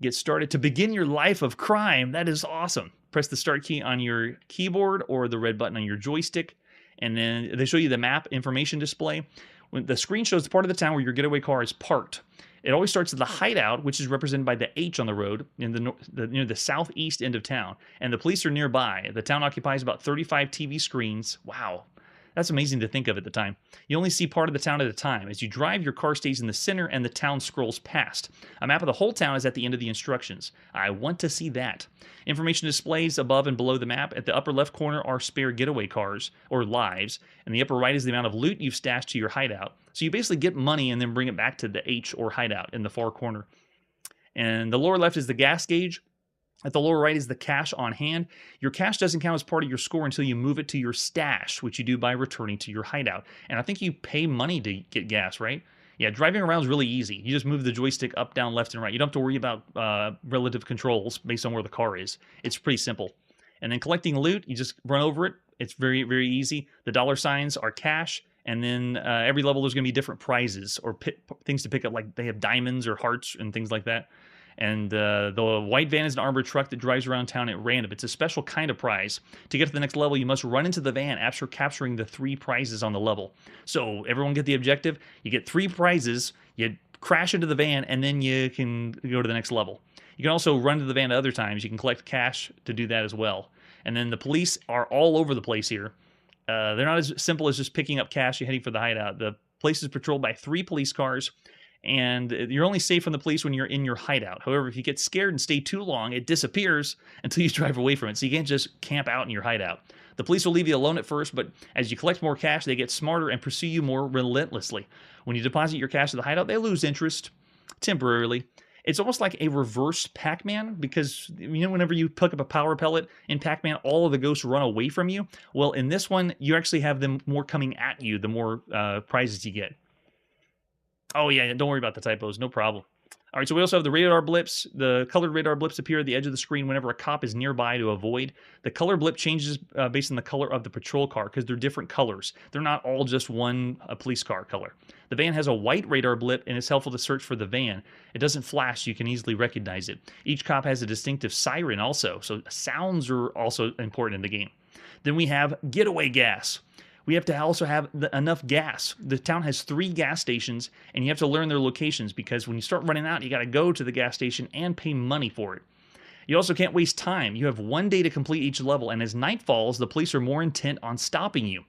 S4: Get started to begin your life of crime. That is awesome. Press the start key on your keyboard or the red button on your joystick. And then they show you the map information display. When the screen shows the part of the town where your getaway car is parked. It always starts at the hideout, which is represented by the H on the road in near the southeast end of town. And the police are nearby. The town occupies about 35 TV screens. Wow. That's amazing to think of at the time. You only see part of the town at a time. As you drive, your car stays in the center and the town scrolls past. A map of the whole town is at the end of the instructions. I want to see that. Information displays above and below the map. At the upper left corner are spare getaway cars, or lives, and the upper right is the amount of loot you've stashed to your hideout. So you basically get money and then bring it back to the H or hideout in the far corner. And the lower left is the gas gauge. At the lower right is the cash on hand. Your cash doesn't count as part of your score until you move it to your stash, which you do by returning to your hideout. And I think you pay money to get gas, right? Yeah, driving around is really easy. You just move the joystick up, down, left, and right. You don't have to worry about relative controls based on where the car is. It's pretty simple. And then collecting loot, you just run over it. It's very, very easy. The dollar signs are cash. And then every level there's going to be different prizes or things to pick up, like they have diamonds or hearts and things like that. And the white van is an armored truck that drives around town at random. It's a special kind of prize. To get to the next level, you must run into the van after capturing the 3 prizes on the level. So everyone get the objective. You get 3 prizes, you crash into the van, and then you can go to the next level. You can also run to the van at other times. You can collect cash to do that as well. And then the police are all over the place here. They're not as simple as just picking up cash and heading for the hideout. The place is patrolled by 3 police cars. And you're only safe from the police when you're in your hideout. However, if you get scared and stay too long, it disappears until you drive away from it. So you can't just camp out in your hideout. The police will leave you alone at first, but as you collect more cash, they get smarter and pursue you more relentlessly. When you deposit your cash to the hideout, they lose interest temporarily. It's almost like a reverse Pac-Man, because you know whenever you pick up a power pellet in Pac-Man, all of the ghosts run away from you. Well, in this one, you actually have them more coming at you the more prizes you get. Oh, yeah, don't worry about the typos. No problem. All right, so we also have the radar blips. The colored radar blips appear at the edge of the screen whenever a cop is nearby to avoid. The color blip changes based on the color of the patrol car because they're different colors. They're not all just one police car color. The van has a white radar blip, and it's helpful to search for the van. It doesn't flash, so you can easily recognize it. Each cop has a distinctive siren also, so sounds are also important in the game. Then we have getaway gas. We have to also have enough gas. The town has 3 gas stations, and you have to learn their locations because when you start running out, you got to go to the gas station and pay money for it. You also can't waste time. You have 1 day to complete each level, and as night falls, the police are more intent on stopping you.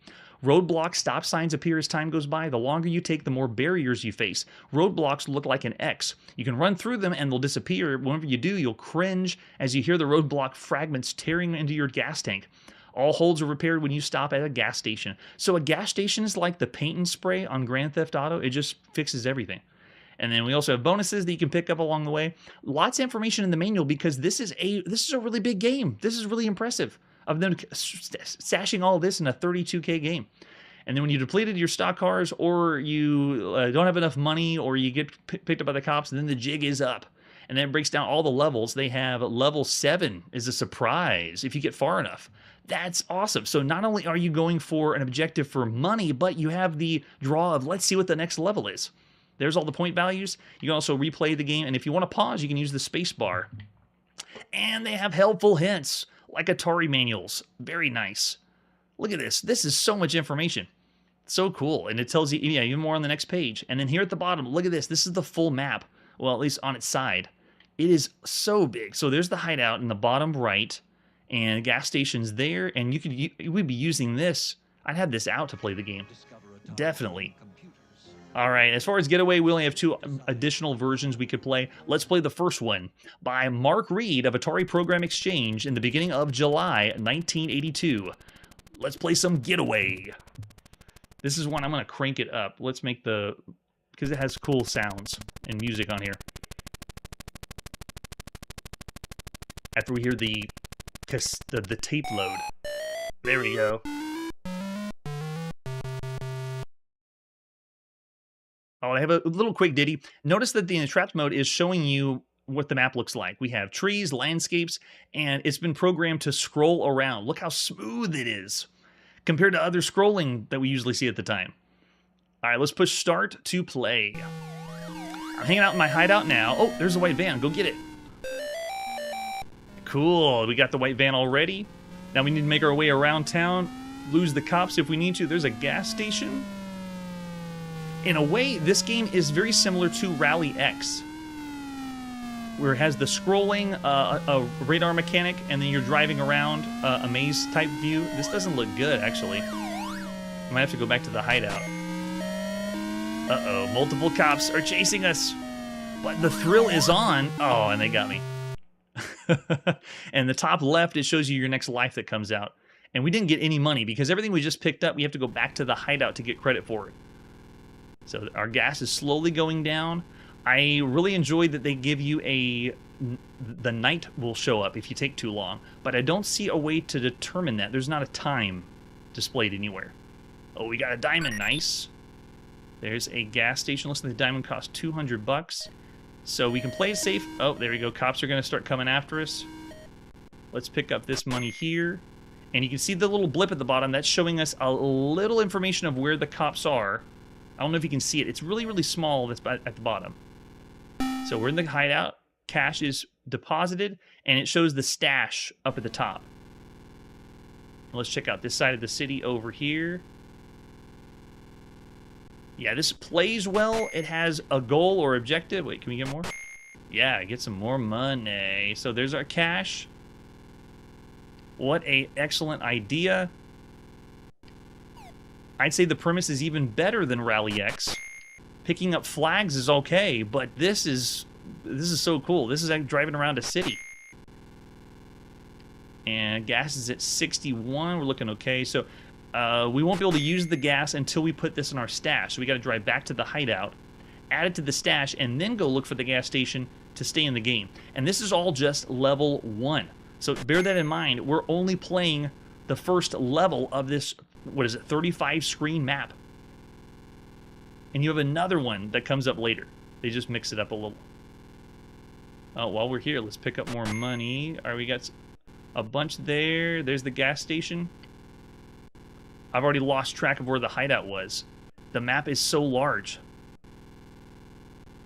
S4: Roadblock stop signs appear as time goes by. The longer you take, the more barriers you face. Roadblocks look like an X. You can run through them and they'll disappear. Whenever you do, you'll cringe as you hear the roadblock fragments tearing into your gas tank. All holes are repaired when you stop at a gas station. So a gas station is like the paint and spray on Grand Theft Auto. It just fixes everything. And then we also have bonuses that you can pick up along the way. Lots of information in the manual because this is a really big game. This is really impressive of them stashing all this in a 32K game. And then when you depleted your stock cars or you don't have enough money or you get picked up by the cops, then the jig is up. And then it breaks down all the levels. They have level 7 is a surprise if you get far enough. That's awesome. So not only are you going for an objective for money, but you have the draw of let's see what the next level is. There's all the point values. You can also replay the game. And if you want to pause, you can use the space bar. And they have helpful hints like Atari manuals. Very nice. Look at this. This is so much information. So cool. And it tells you, yeah, even more on the next page. And then here at the bottom, look at this. This is the full map. Well, at least on its side. It is so big. So there's the hideout in the bottom right. And gas stations there, and we'd be using this. I'd have this out to play the game. Definitely. All right, as far as Getaway, we only have 2 additional versions we could play. Let's play the first one by Mark Reed of Atari Program Exchange in the beginning of July 1982. Let's play some Getaway. This is one I'm going to crank it up. Let's make the because it has cool sounds and music on here. After we hear the tape load. There we go. Oh, I have a little quick ditty. Notice that the Entrapped mode is showing you what the map looks like. We have trees, landscapes, and it's been programmed to scroll around. Look how smooth it is compared to other scrolling that we usually see at the time. All right, let's push start to play. I'm hanging out in my hideout now. Oh, there's a white van. Go get it. Cool. We got the white van already. Now we need to make our way around town, lose the cops if we need to. There's a gas station. In a way, this game is very similar to Rally X, where it has the scrolling, a radar mechanic, and then you're driving around a maze-type view. This doesn't look good, actually. I might have to go back to the hideout. Uh-oh, multiple cops are chasing us. But the thrill is on. Oh, and they got me. And the top left, it shows you your next life that comes out. And we didn't get any money, because everything we just picked up, we have to go back to the hideout to get credit for it. So our gas is slowly going down. I really enjoyed that they give you the night will show up if you take too long, but I don't see a way to determine that. There's not a time displayed anywhere. Oh, we got a diamond, nice. There's a gas station. Looks like the diamond costs 200 bucks. So we can play it safe. Oh, there we go. Cops are going to start coming after us. Let's pick up this money here. And you can see the little blip at the bottom. That's showing us a little information of where the cops are. I don't know if you can see it. It's really, really small. That's at the bottom. So we're in the hideout. Cash is deposited, and it shows the stash up at the top. Let's check out this side of the city over here. Yeah, this plays well. It has a goal or objective. Wait, can we get more? Yeah, get some more money. So there's our cash. What an excellent idea. I'd say the premise is even better than Rally X. Picking up flags is okay, but this is so cool. This is like driving around a city. And gas is at 61. We're looking okay. So we won't be able to use the gas until we put this in our stash. So we got to drive back to the hideout, add it to the stash, and then go look for the gas station to stay in the game. And this is all just level 1. So bear that in mind. We're only playing the first level of this, what is it, 35 screen map. And you have another one that comes up later. They just mix it up a little. Oh, while we're here, let's pick up more money. All right, we got a bunch there. There's the gas station. I've already lost track of where the hideout was. The map is so large.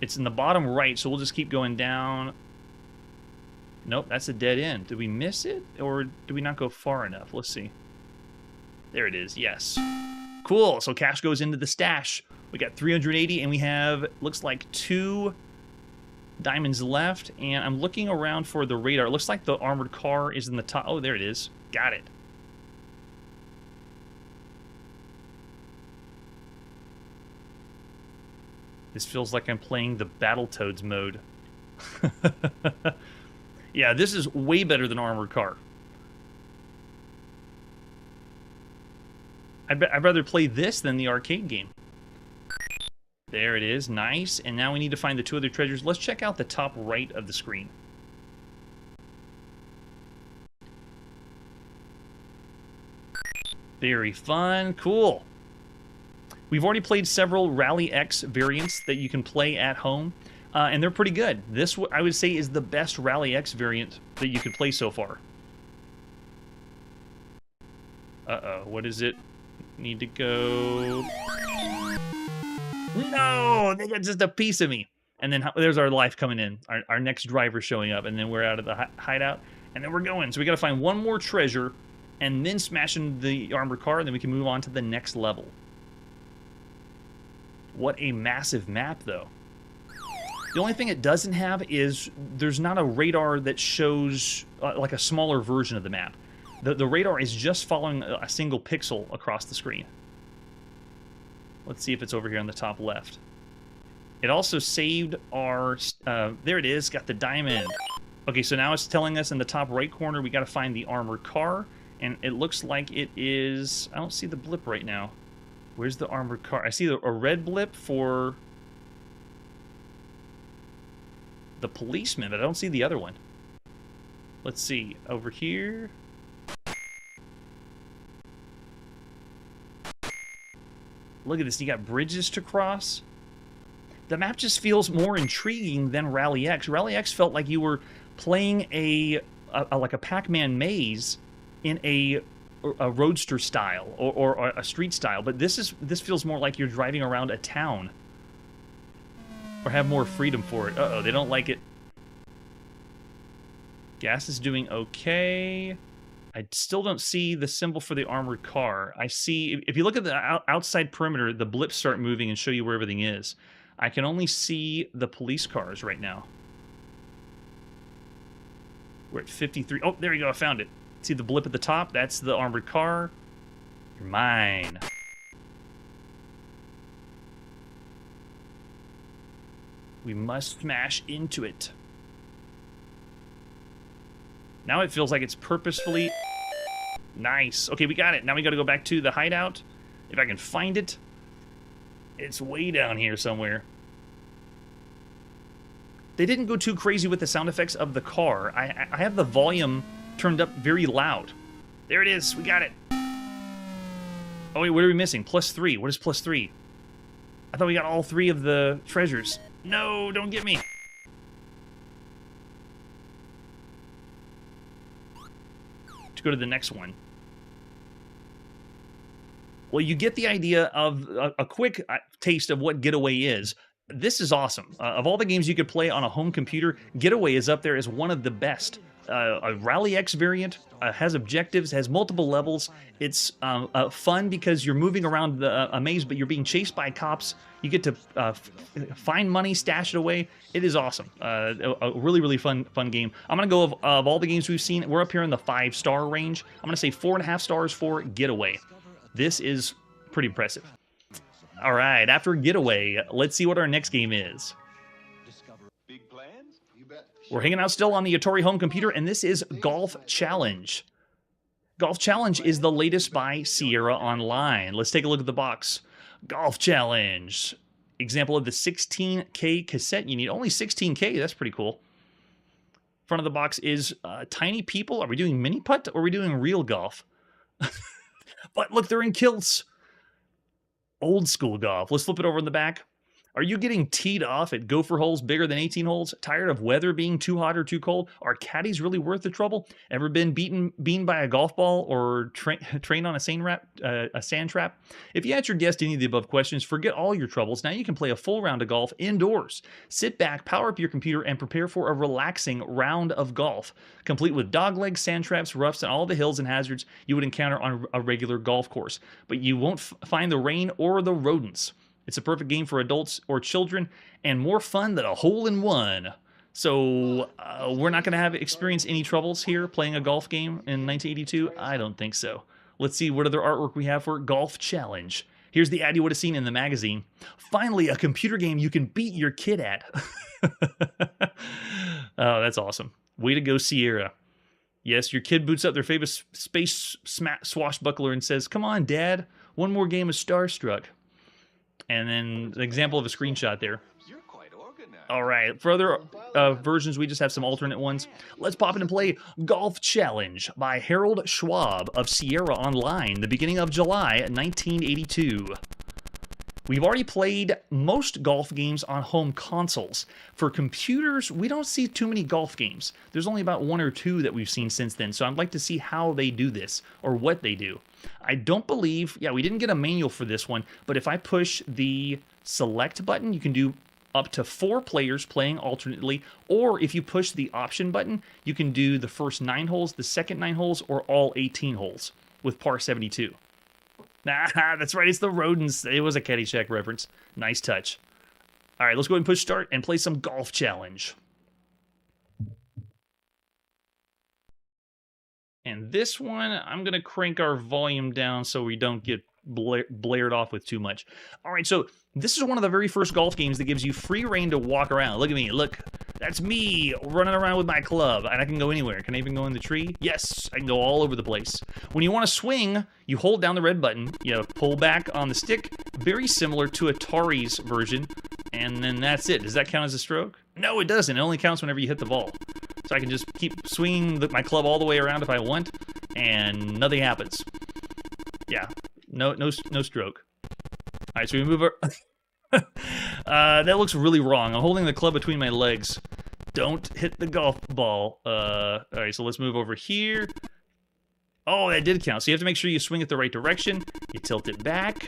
S4: It's in the bottom right, so we'll just keep going down. Nope, that's a dead end. Did we miss it, or did we not go far enough? Let's see. There it is, yes. Cool, so cash goes into the stash. We got 380, and we have, looks like 2 diamonds left, and I'm looking around for the radar. It looks like the armored car is in the top. Oh, there it is. Got it. This feels like I'm playing the Battletoads mode. Yeah, this is way better than armored car. I'd rather play this than the arcade game. There it is, nice. And now we need to find the 2 other treasures. Let's check out the top right of the screen. Very fun, cool. We've already played several Rally X variants that you can play at home, and they're pretty good. This, I would say, is the best Rally X variant that you could play so far. Uh-oh, what is it? Need to go... No! They got just a piece of me. And then there's our life coming in. Our next driver showing up, and then we're out of the hideout, and then we're going. So we got to find one more treasure, and then smash into the armored car, and then we can move on to the next level. What a massive map, though. The only thing it doesn't have is there's not a radar that shows like a smaller version of the map. The radar is just following a single pixel across the screen. Let's see if it's over here on the top left. It also saved our... there it is, got the diamond. Okay, so now it's telling us in the top right corner we got to find the armored car, and it looks like it is... I don't see the blip right now. Where's the armored car? I see a red blip for the policeman, but I don't see the other one. Let's see. Over here. Look at this. You got bridges to cross. The map just feels more intriguing than Rally X. Rally X felt like you were playing like a Pac-Man maze in a roadster style or a street style, but this feels more like you're driving around a town or have more freedom for it. Uh-oh, they don't like it. Gas is doing okay. I still don't see the symbol for the armored car. I see, if you look at the outside perimeter, the blips start moving and show you where everything is. I can only see the police cars right now. We're at 53. Oh, there you go, I found it. See the blip at the top? That's the armored car. You're mine. We must smash into it. Now it feels like it's purposefully... Nice. Okay, we got it. Now we got to go back to the hideout. If I can find it. It's way down here somewhere. They didn't go too crazy with the sound effects of the car. I have the volume turned up very loud. There it is. We got it. Oh, wait, what are we missing? +3. What is +3? I thought we got all 3 of the treasures. No, don't get me. To go to the next one. Well, you get the idea of a quick taste of what Getaway is. This is awesome. Of all the games you could play on a home computer, Getaway is up there as one of the best. A Rally X variant, has objectives, has multiple levels. It's fun because you're moving around a maze, but you're being chased by cops. You get to find money, stash it away. It is awesome. A really, really fun game. I'm going to go of all the games we've seen, we're up here in the 5-star range. I'm going to say 4.5 stars for Getaway. This is pretty impressive. All right, after Getaway, let's see what our next game is.
S2: Big plans? You bet.
S4: We're hanging out still on the Atari home computer, and this is Golf Challenge. Golf Challenge is the latest by Sierra Online. Let's take a look at the box. Golf Challenge. Example of the 16K cassette you need. Only 16K, that's pretty cool. Front of the box is tiny people. Are we doing mini putt or are we doing real golf? But look, they're in kilts. Old school golf. Let's flip it over in the back. Are you getting teed off at gopher holes bigger than 18 holes? Tired of weather being too hot or too cold? Are caddies really worth the trouble? Ever been beaten by a golf ball or trained on a sand trap? If you answered yes to any of the above questions, forget all your troubles. Now you can play a full round of golf indoors. Sit back, power up your computer, and prepare for a relaxing round of golf, complete with doglegs, sand traps, roughs, and all the hills and hazards you would encounter on a regular golf course. But you won't find the rain or the rodents. It's a perfect game for adults or children, and more fun than a hole-in-one. So, we're not going to experience any troubles here playing a golf game in 1982? I don't think so. Let's see what other artwork we have for Golf Challenge. Here's the ad you would have seen in the magazine. Finally, a computer game you can beat your kid at. Oh, that's awesome. Way to go, Sierra. Yes, your kid boots up their favorite space swashbuckler and says, "Come on, Dad, one more game of Starstruck." And then an example of a screenshot there.
S2: You're quite organized.
S4: All right, for other versions, we just have some alternate ones. Let's pop in and play Golf Challenge by Harold Schwab of Sierra Online, the beginning of July 1982. We've already played most golf games on home consoles. For computers, we don't see too many golf games. There's only about 1 or 2 that we've seen since then, so I'd like to see how they do this, or what they do. I don't believe, yeah, we didn't get a manual for this one, but if I push the select button, you can do up to 4 players playing alternately, or if you push the option button, you can do the first 9 holes, the second 9 holes, or all 18 holes with par 72. Ah, that's right, it's the rodents. It was a Caddyshack reference. Nice touch. All right, let's go ahead and push start and play some Golf Challenge. And this one, I'm going to crank our volume down so we don't get blared off with too much. All right, so this is one of the very first golf games that gives you free reign to walk around. Look at me. Look, that's me running around with my club, and I can go anywhere. Can I even go in the tree? Yes, I can go all over the place. When you want to swing, you hold down the red button. You pull back on the stick, very similar to Atari's version And then that's it. Does that count as a stroke? No, it doesn't. It only counts whenever you hit the ball. So I can just keep swinging my club all the way around if I want, and nothing happens. Yeah, no stroke. All right, so we move our... that looks really wrong. I'm holding the club between my legs. Don't hit the golf ball. All right, so let's move over here. Oh, that did count. So you have to make sure you swing it the right direction. You tilt it back,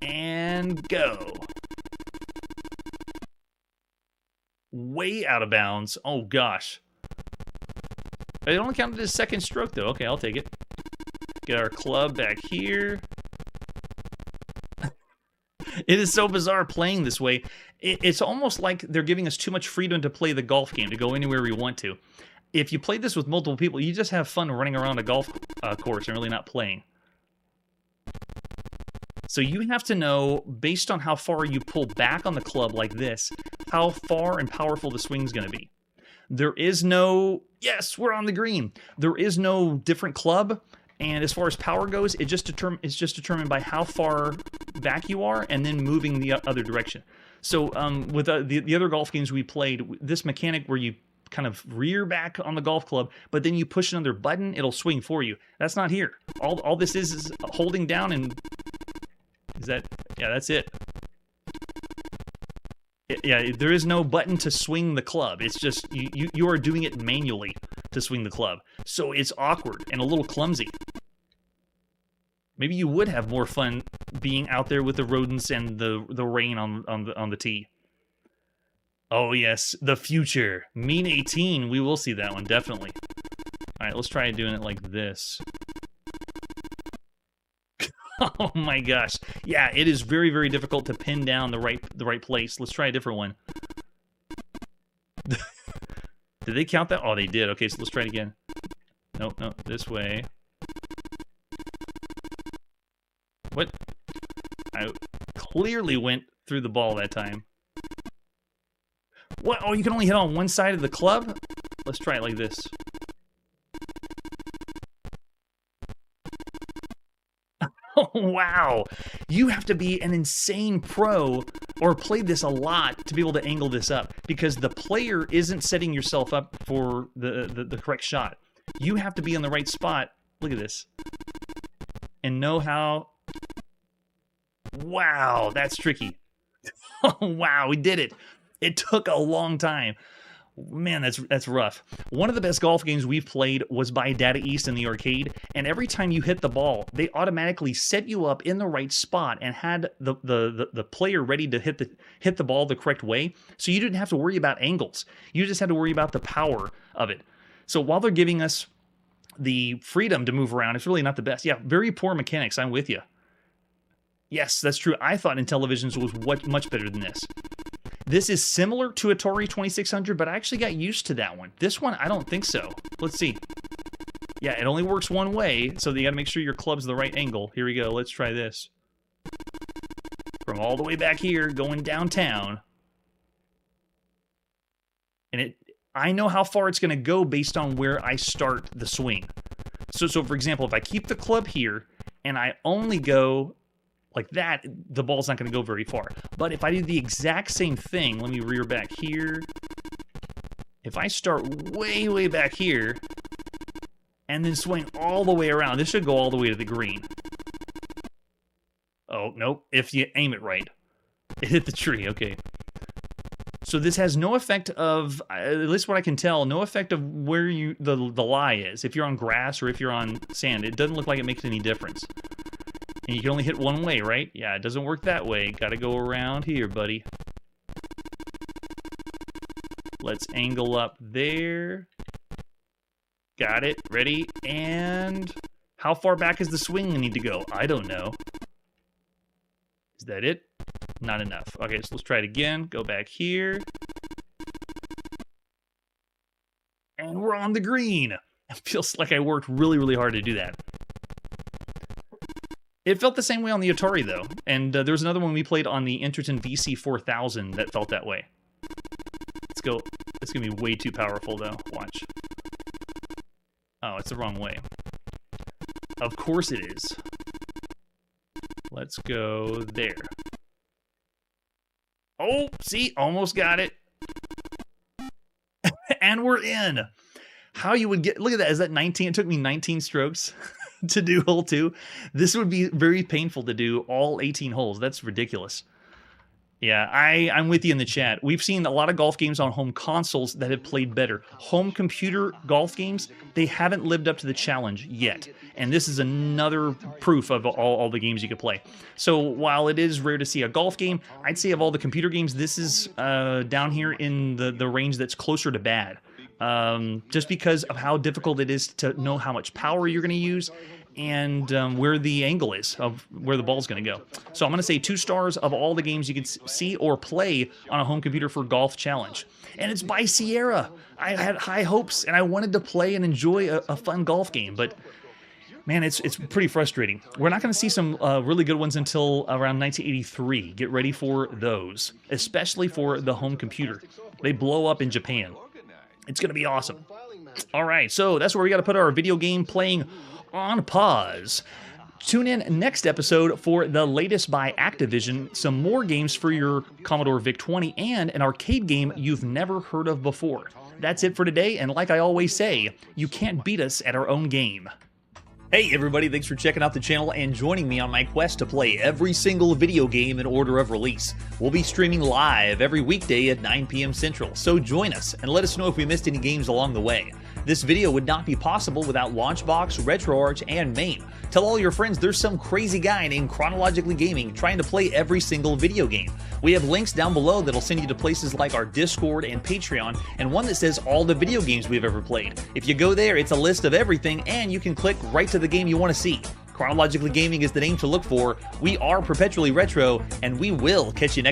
S4: and go. Way out of bounds. Oh, gosh. It only counted as second stroke, though. Okay, I'll take it. Get our club back here. It is so bizarre playing this way. It's almost like they're giving us too much freedom to play the golf game, to go anywhere we want to. If you play this with multiple people, you just have fun running around a golf course and really not playing. So you have to know, based on how far you pull back on the club like this, how far and powerful the swing's going to be. There is no... Yes, we're on the green. There is no different club. And as far as power goes, it's just determined by how far back you are and then moving the other direction. So with the other golf games we played, this mechanic where you kind of rear back on the golf club, but then you push another button, it'll swing for you. That's not here. All this is holding down and... Is that... Yeah, that's it. Yeah, there is no button to swing the club. It's just, you are doing it manually to swing the club. So it's awkward and a little clumsy. Maybe you would have more fun being out there with the rodents and the rain on the tee. Oh yes, the future. Mean 18, we will see that one, definitely. Alright, let's try doing it like this. Oh my gosh. Yeah, it is very, very difficult to pin down the right place. Let's try a different one. Did they count that? Oh, they did. Okay, so let's try it again. Nope, this way. What? I clearly went through the ball that time. What? Oh, you can only hit on one side of the club? Let's try it like this. Oh, wow. You have to be an insane pro or played this a lot to be able to angle this up, because the player isn't setting yourself up for the correct shot. You have to be in the right spot. Look at this. And know how... Wow, that's tricky. Oh, wow, we did it. It took a long time. Man, that's rough. One of the best golf games we've played was by Data East in the arcade, and every time you hit the ball, they automatically set you up in the right spot and had the player ready to hit the ball the correct way, so you didn't have to worry about angles. You just had to worry about the power of it. So while they're giving us the freedom to move around, it's really not the best. Yeah, very poor mechanics, I'm with you. Yes, that's true. I thought Intellivision's was much better than this. This is similar to Atari 2600, but I actually got used to that one. This one, I don't think so. Let's see. Yeah, it only works one way, so you gotta make sure your club's the right angle. Here we go, let's try this. From all the way back here, going downtown. And I know how far it's gonna go based on where I start the swing. So for example, if I keep the club here, and I only go like that, the ball's not going to go very far. But if I do the exact same thing, let me rear back here. If I start way, way back here, and then swing all the way around, this should go all the way to the green. Oh, nope. If you aim it right. It hit the tree, okay. So this has no effect of, at least what I can tell, no effect of where the lie is. If you're on grass or if you're on sand, it doesn't look like it makes any difference. And you can only hit one way, right? Yeah, it doesn't work that way. Gotta go around here, buddy. Let's angle up there. Got it. Ready? And how far back does the swing need to go? I don't know. Is that it? Not enough. Okay, so let's try it again. Go back here. And we're on the green. It feels like I worked really, really hard to do that. It felt the same way on the Atari, though. And there was another one we played on the Enterton VC4000 that felt that way. Let's go. It's going to be way too powerful, though. Watch. Oh, it's the wrong way. Of course it is. Let's go there. Oh, see, almost got it. And we're in. How you would get, look at that. Is that 19? It took me 19 strokes to do hole 2. This would be very painful to do all 18 holes. That's ridiculous. Yeah, I'm with you in the chat. We've seen a lot of golf games on home consoles that have played better. Home computer golf games, they haven't lived up to the challenge yet. And this is another proof of all the games you could play. So while it is rare to see a golf game, I'd say of all the computer games, this is down here in the range that's closer to bad. Just because of how difficult it is to know how much power you're going to use and where the angle is of where the ball's going to go. So I'm going to say 2 stars of all the games you can see or play on a home computer for Golf Challenge. And it's by Sierra. I had high hopes, and I wanted to play and enjoy a fun golf game, but man, it's pretty frustrating. We're not going to see some really good ones until around 1983. Get ready for those, especially for the home computer. They blow up in Japan. It's going to be awesome. All right, so that's where we got to put our video game playing on pause. Tune in next episode for the latest by Activision, some more games for your Commodore VIC-20, and an arcade game you've never heard of before. That's it for today, and like I always say, you can't beat us at our own game. Hey everybody, thanks for checking out the channel and joining me on my quest to play every single video game in order of release. We'll be streaming live every weekday at 9 p.m. Central, so join us and let us know if we missed any games along the way. This video would not be possible without Launchbox, RetroArch, and MAME. Tell all your friends there's some crazy guy named Chronologically Gaming trying to play every single video game. We have links down below that'll send you to places like our Discord and Patreon, and one that says all the video games we've ever played. If you go there, it's a list of everything, and you can click right to the game you want to see. Chronologically Gaming is the name to look for. We are perpetually retro, and we will catch you next time.